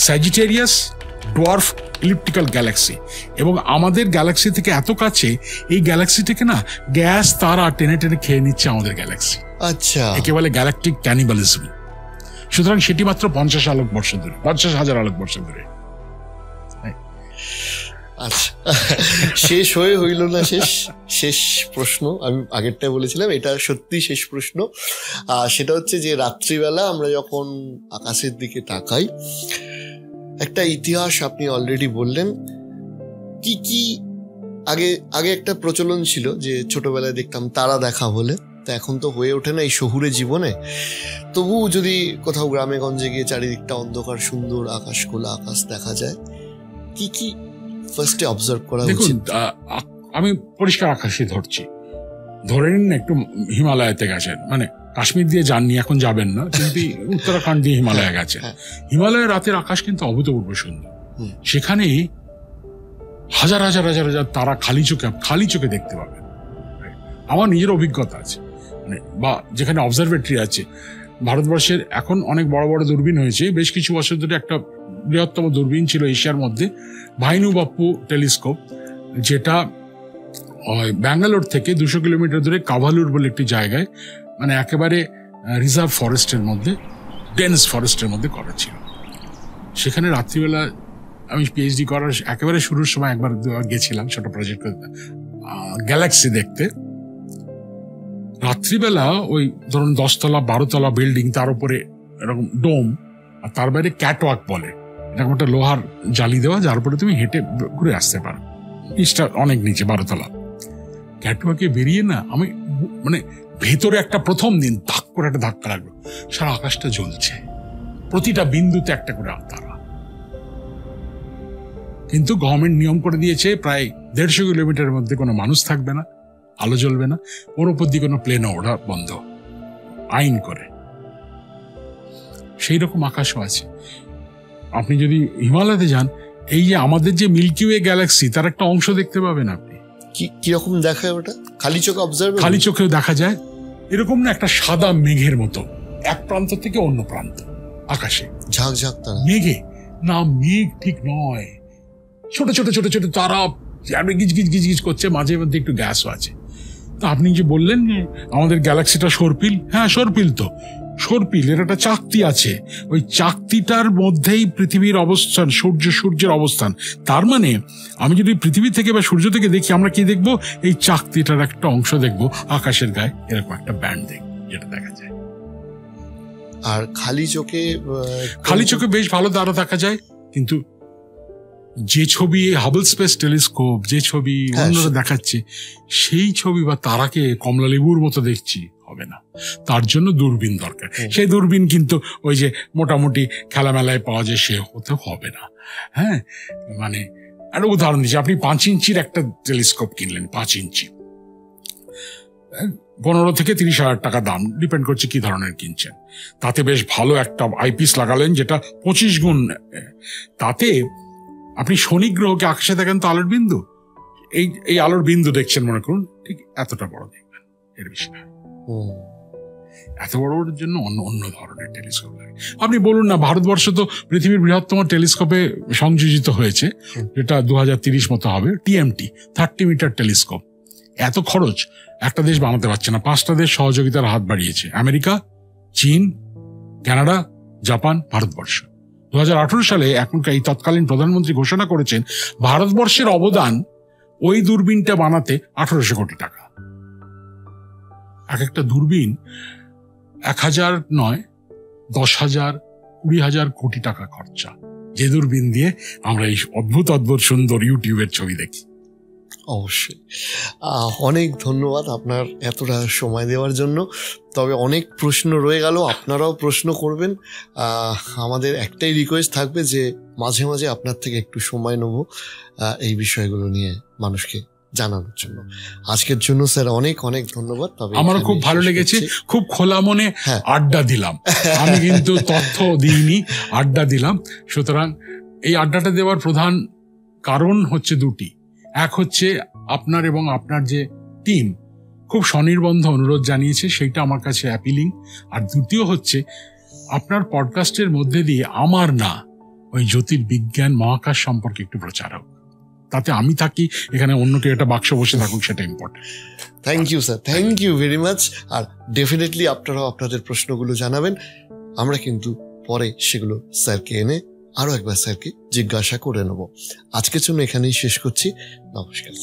স্যাজিটেরিয়াস ডোয়ার্ফ ইলিপ্টিক্যাল গ্যালাক্সি। এবং আমাদের গ্যালাক্সি থেকে এত কাছে, এই গ্যালাক্সিটাকে না গ্যাস তারা টেনে টেনে খেয়ে নিচ্ছে আমাদের গ্যালাক্সি। আচ্ছা, একে বলে গ্যালাকটিক ক্যানিবালিজম। সুতরাং সেটি মাত্র 50 আলোকবর্ষ দূরে, 50,000 আলোকবর্ষ দূরে। আচ্ছা, শেষ হয়ে হইল না। শেষ প্রশ্ন, আমি আগেরটাই বলেছিলাম, এটা সত্যি শেষ প্রশ্ন। সেটা হচ্ছে যে রাত্রিবেলা আমরা যখন আকাশের দিকে তাকাই, একটা ইতিহাস আপনি অলরেডি বললেন। কি আগে একটা প্রচলন ছিল যে ছোটবেলায় দেখতাম তারা দেখা হলে তা এখন তো হয়ে ওঠে না এই শহুরে জীবনে। তবু যদি কোথাও গ্রামে গঞ্জে গিয়ে চারিদিকটা অন্ধকার, সুন্দর আকাশ, খোলা আকাশ দেখা যায়, কি কি ফার্স্টে অবজার্ভ করা দেখুন, উচিত? আমি পরিষ্কার আকাশই ধরছি, ধরে নিন একটু হিমালয়াতে গেছেন, মানে কাশ্মীর দিয়ে যাননি, এখন যাবেন না, কিন্তু উত্তরাখণ্ড দিয়ে হিমালয়ে গেছেন। হিমালয়ের রাতের আকাশ কিন্তু অভূতপূর্ব সুন্দর। সেখানে হাজার হাজার হাজার হাজার তারা খালি চোখে দেখতে পাবেন। আমার নিজের অভিজ্ঞতা আছে, মানে বা যেখানে অবজারভেটরি আছে ভারতবর্ষের, এখন অনেক বড় বড় দূরবীন হয়েছে। বেশ কিছু বছর ধরে একটা বৃহত্তম দূরবীন ছিল এশিয়ার মধ্যে, ভাইনু বাপ্পু টেলিস্কোপ, যেটা ব্যাঙ্গালোর থেকে 200 কিলোমিটার দূরে কাভালুর বলে একটি জায়গায়, মানে একেবারে রিজার্ভ ফরেস্টের মধ্যে, ডেন্স ফরেস্টের মধ্যে করা ছিল। সেখানে রাত্রিবেলা আমি পিএইচডি করার একেবারে শুরুর সময় একবার গেছিলাম ছোট প্রজেক্ট করতে, গ্যালাক্সি দেখতে। রাত্রিবেলা ওই ধরুন 10 তলা 12 তলা বিল্ডিং, তার উপরে এরকম ডোম, আর তার বাইরে ক্যাটওয়াক বলে, এরকম একটা লোহার জালি দেওয়া, যার উপরে তুমি হেঁটে ঘুরে আসতে পারো। নিচটা অনেক নিচে, 12 তলা। ক্যাটওয়াকে বেরিয়ে না আমি মানে ভেতরে একটা প্রথম দিন ধাক করে একটা ধাক্কা লাগলো, সারা আকাশটা জ্বলছে, প্রতিটা বিন্দুতে একটা করে তারা। কিন্তু গভর্নমেন্ট নিয়ম করে দিয়েছে প্রায় 150 কিলোমিটারের মধ্যে কোনো মানুষ থাকবে না, আলো জ্বলবে না, ওর উপর দিয়ে কোনো প্লেন ওড়া বন্ধ, আইন করে। সেই রকম আকাশও আছে। আপনি যদি হিমালয়তে যান, এই যে আমাদের যে মিল্কি ওয়ে গ্যালাক্সি, তার একটা অংশ দেখতে পাবেন আপনি। কিরকম দেখায় ওটা? খালি চোখে অবজার্ভ? খালি চোখেও দেখা যায়। এরকম না একটা সাদা মেঘের মতো, এক প্রান্ত থেকে অন্য প্রান্ত আকাশে ঝাঁকঝাঁক তারা। মেঘে না, মেঘ ঠিক নয়, ছোট ছোট ছোট ছোট তারা গিজ গিজ গিজ গিজ করছে, মাঝে মধ্যে একটু গ্যাসও আছে। তো আপনি যে বললেন আমাদের গ্যালাক্সিটা সর্পিল, হ্যাঁ সর্পিল তো, সর্পিল এর একটা চাকতি আছে, ওই চাকতিটার মধ্যেই পৃথিবীর অবস্থান, সূর্যের অবস্থান। তার মানে আমি যদি পৃথিবী থেকে বা সূর্য থেকে দেখি, আমরা কি দেখবো? এই চাকতিটার একটা অংশ দেখবো, আকাশের গায়ে এরকম একটা ব্যান্ড দেখবো, যেটা দেখা যায়। আর খালি চোখে বেশ ভালো তারা দেখা যায়। কিন্তু যে ছবি হাবল স্পেস টেলিস্কোপ, যে ছবি অন্যরা দেখাচ্ছে, সেই ছবি বা তারাকে কমলা লেবুর মতো দেখছি, হবে না। তার জন্য দূরবীন দরকার। সেই দূরবীন কিন্তু ওই যে মোটামুটি খেলামেলায় পাওয়া যায়, সে হতে হবে না। হ্যাঁ, মানে একটা উদাহরণ দিচ্ছি, আপনি 5 ইঞ্চির একটা টেলিস্কোপ কিনলেন, 5 ইঞ্চি, 15 থেকে 30 হাজার টাকা দাম, ডিপেন্ড করছে কি ধরনের কিনছেন। তাতে বেশ ভালো একটা আইপিস লাগালেন, যেটা 25 গুণ। তাতে আপনি শনি গ্রহকে আকাশে দেখেন তো আলোর বিন্দু, এই আলোর বিন্দু দেখছেন মনে করুন, ঠিক এতটা বড় দেখবেন, এর বেশি না। এত বড় জন্য অন্য ধরনের টেলিস্কোপ লাগে। আপনি বলুন না, ভারতবর্ষ তো পৃথিবীর বৃহত্তম টেলিস্কোপে সংযোজিত হয়েছে, যেটা 2030 মতো হবে, টিএমটি 30 মিটার টেলিস্কোপ। এত খরচ একটা দেশ বানাতে পারছে না, 5টা দেশ সহযোগিতার হাত বাড়িয়েছে, আমেরিকা, চীন, কানাডা, জাপান, ভারতবর্ষ। 2018 সালে এখনকার এই তৎকালীন প্রধানমন্ত্রী ঘোষণা করেছেন ভারতবর্ষের অবদান ওই দূরবীনটা বানাতে 1800 কোটি টাকা। এক একটা দূরবীন 1000 নয়, 10,000, 20,000 কোটি টাকা খরচা, যে দূরবীন দিয়ে আমরা এই অদ্ভুত অদ্ভুত সুন্দর ইউটিউবের ছবি দেখি। অবশ্যই অনেক ধন্যবাদ আপনার এতটা সময় দেওয়ার জন্য। তবে অনেক প্রশ্ন রয়ে গেল, আপনারাও প্রশ্ন করবেন। আমাদের একটাই রিকোয়েস্ট থাকবে যে মাঝে মাঝে আপনার থেকে একটু সময় নেব এই বিষয়গুলো নিয়ে মানুষকে জানানোর জন্য। আজকের জন্য স্যার অনেক অনেক ধন্যবাদ। তবে আমারও খুব ভালো লেগেছে, খুব খোলা মনে আড্ডা দিলাম, আমি কিন্তু তথ্য দিইনি, আড্ডা দিলাম। সুতরাং এই আড্ডাটা দেওয়ার প্রধান কারণ হচ্ছে দুটি। এক হচ্ছে আপনার এবং আপনার যে টিম খুব স্বনির্বন্ধ অনুরোধ জানিয়েছে, সেইটা আমার কাছে অ্যাপিলিং। আর দ্বিতীয় হচ্ছে আপনার পডকাস্টের মধ্যে দিয়ে আমার না, ওই জ্যোতির্বিজ্ঞান মহাকাশ সম্পর্কে একটু প্রচার হোক, তাতে আমি থাকি, এখানে অন্য কেউ একটা বাক্স বসে থাকুক, সেটা important. Thank you sir, thank you very much. আর ডেফিনেটলি আপনারাও আপনাদের প্রশ্নগুলো জানাবেন, আমরা কিন্তু পরে সেগুলো স্যারকে এনে আরো একবার স্যারকে জিজ্ঞাসা করে নেব। আজকের জন্য এখানেই শেষ করছি। নমস্কার।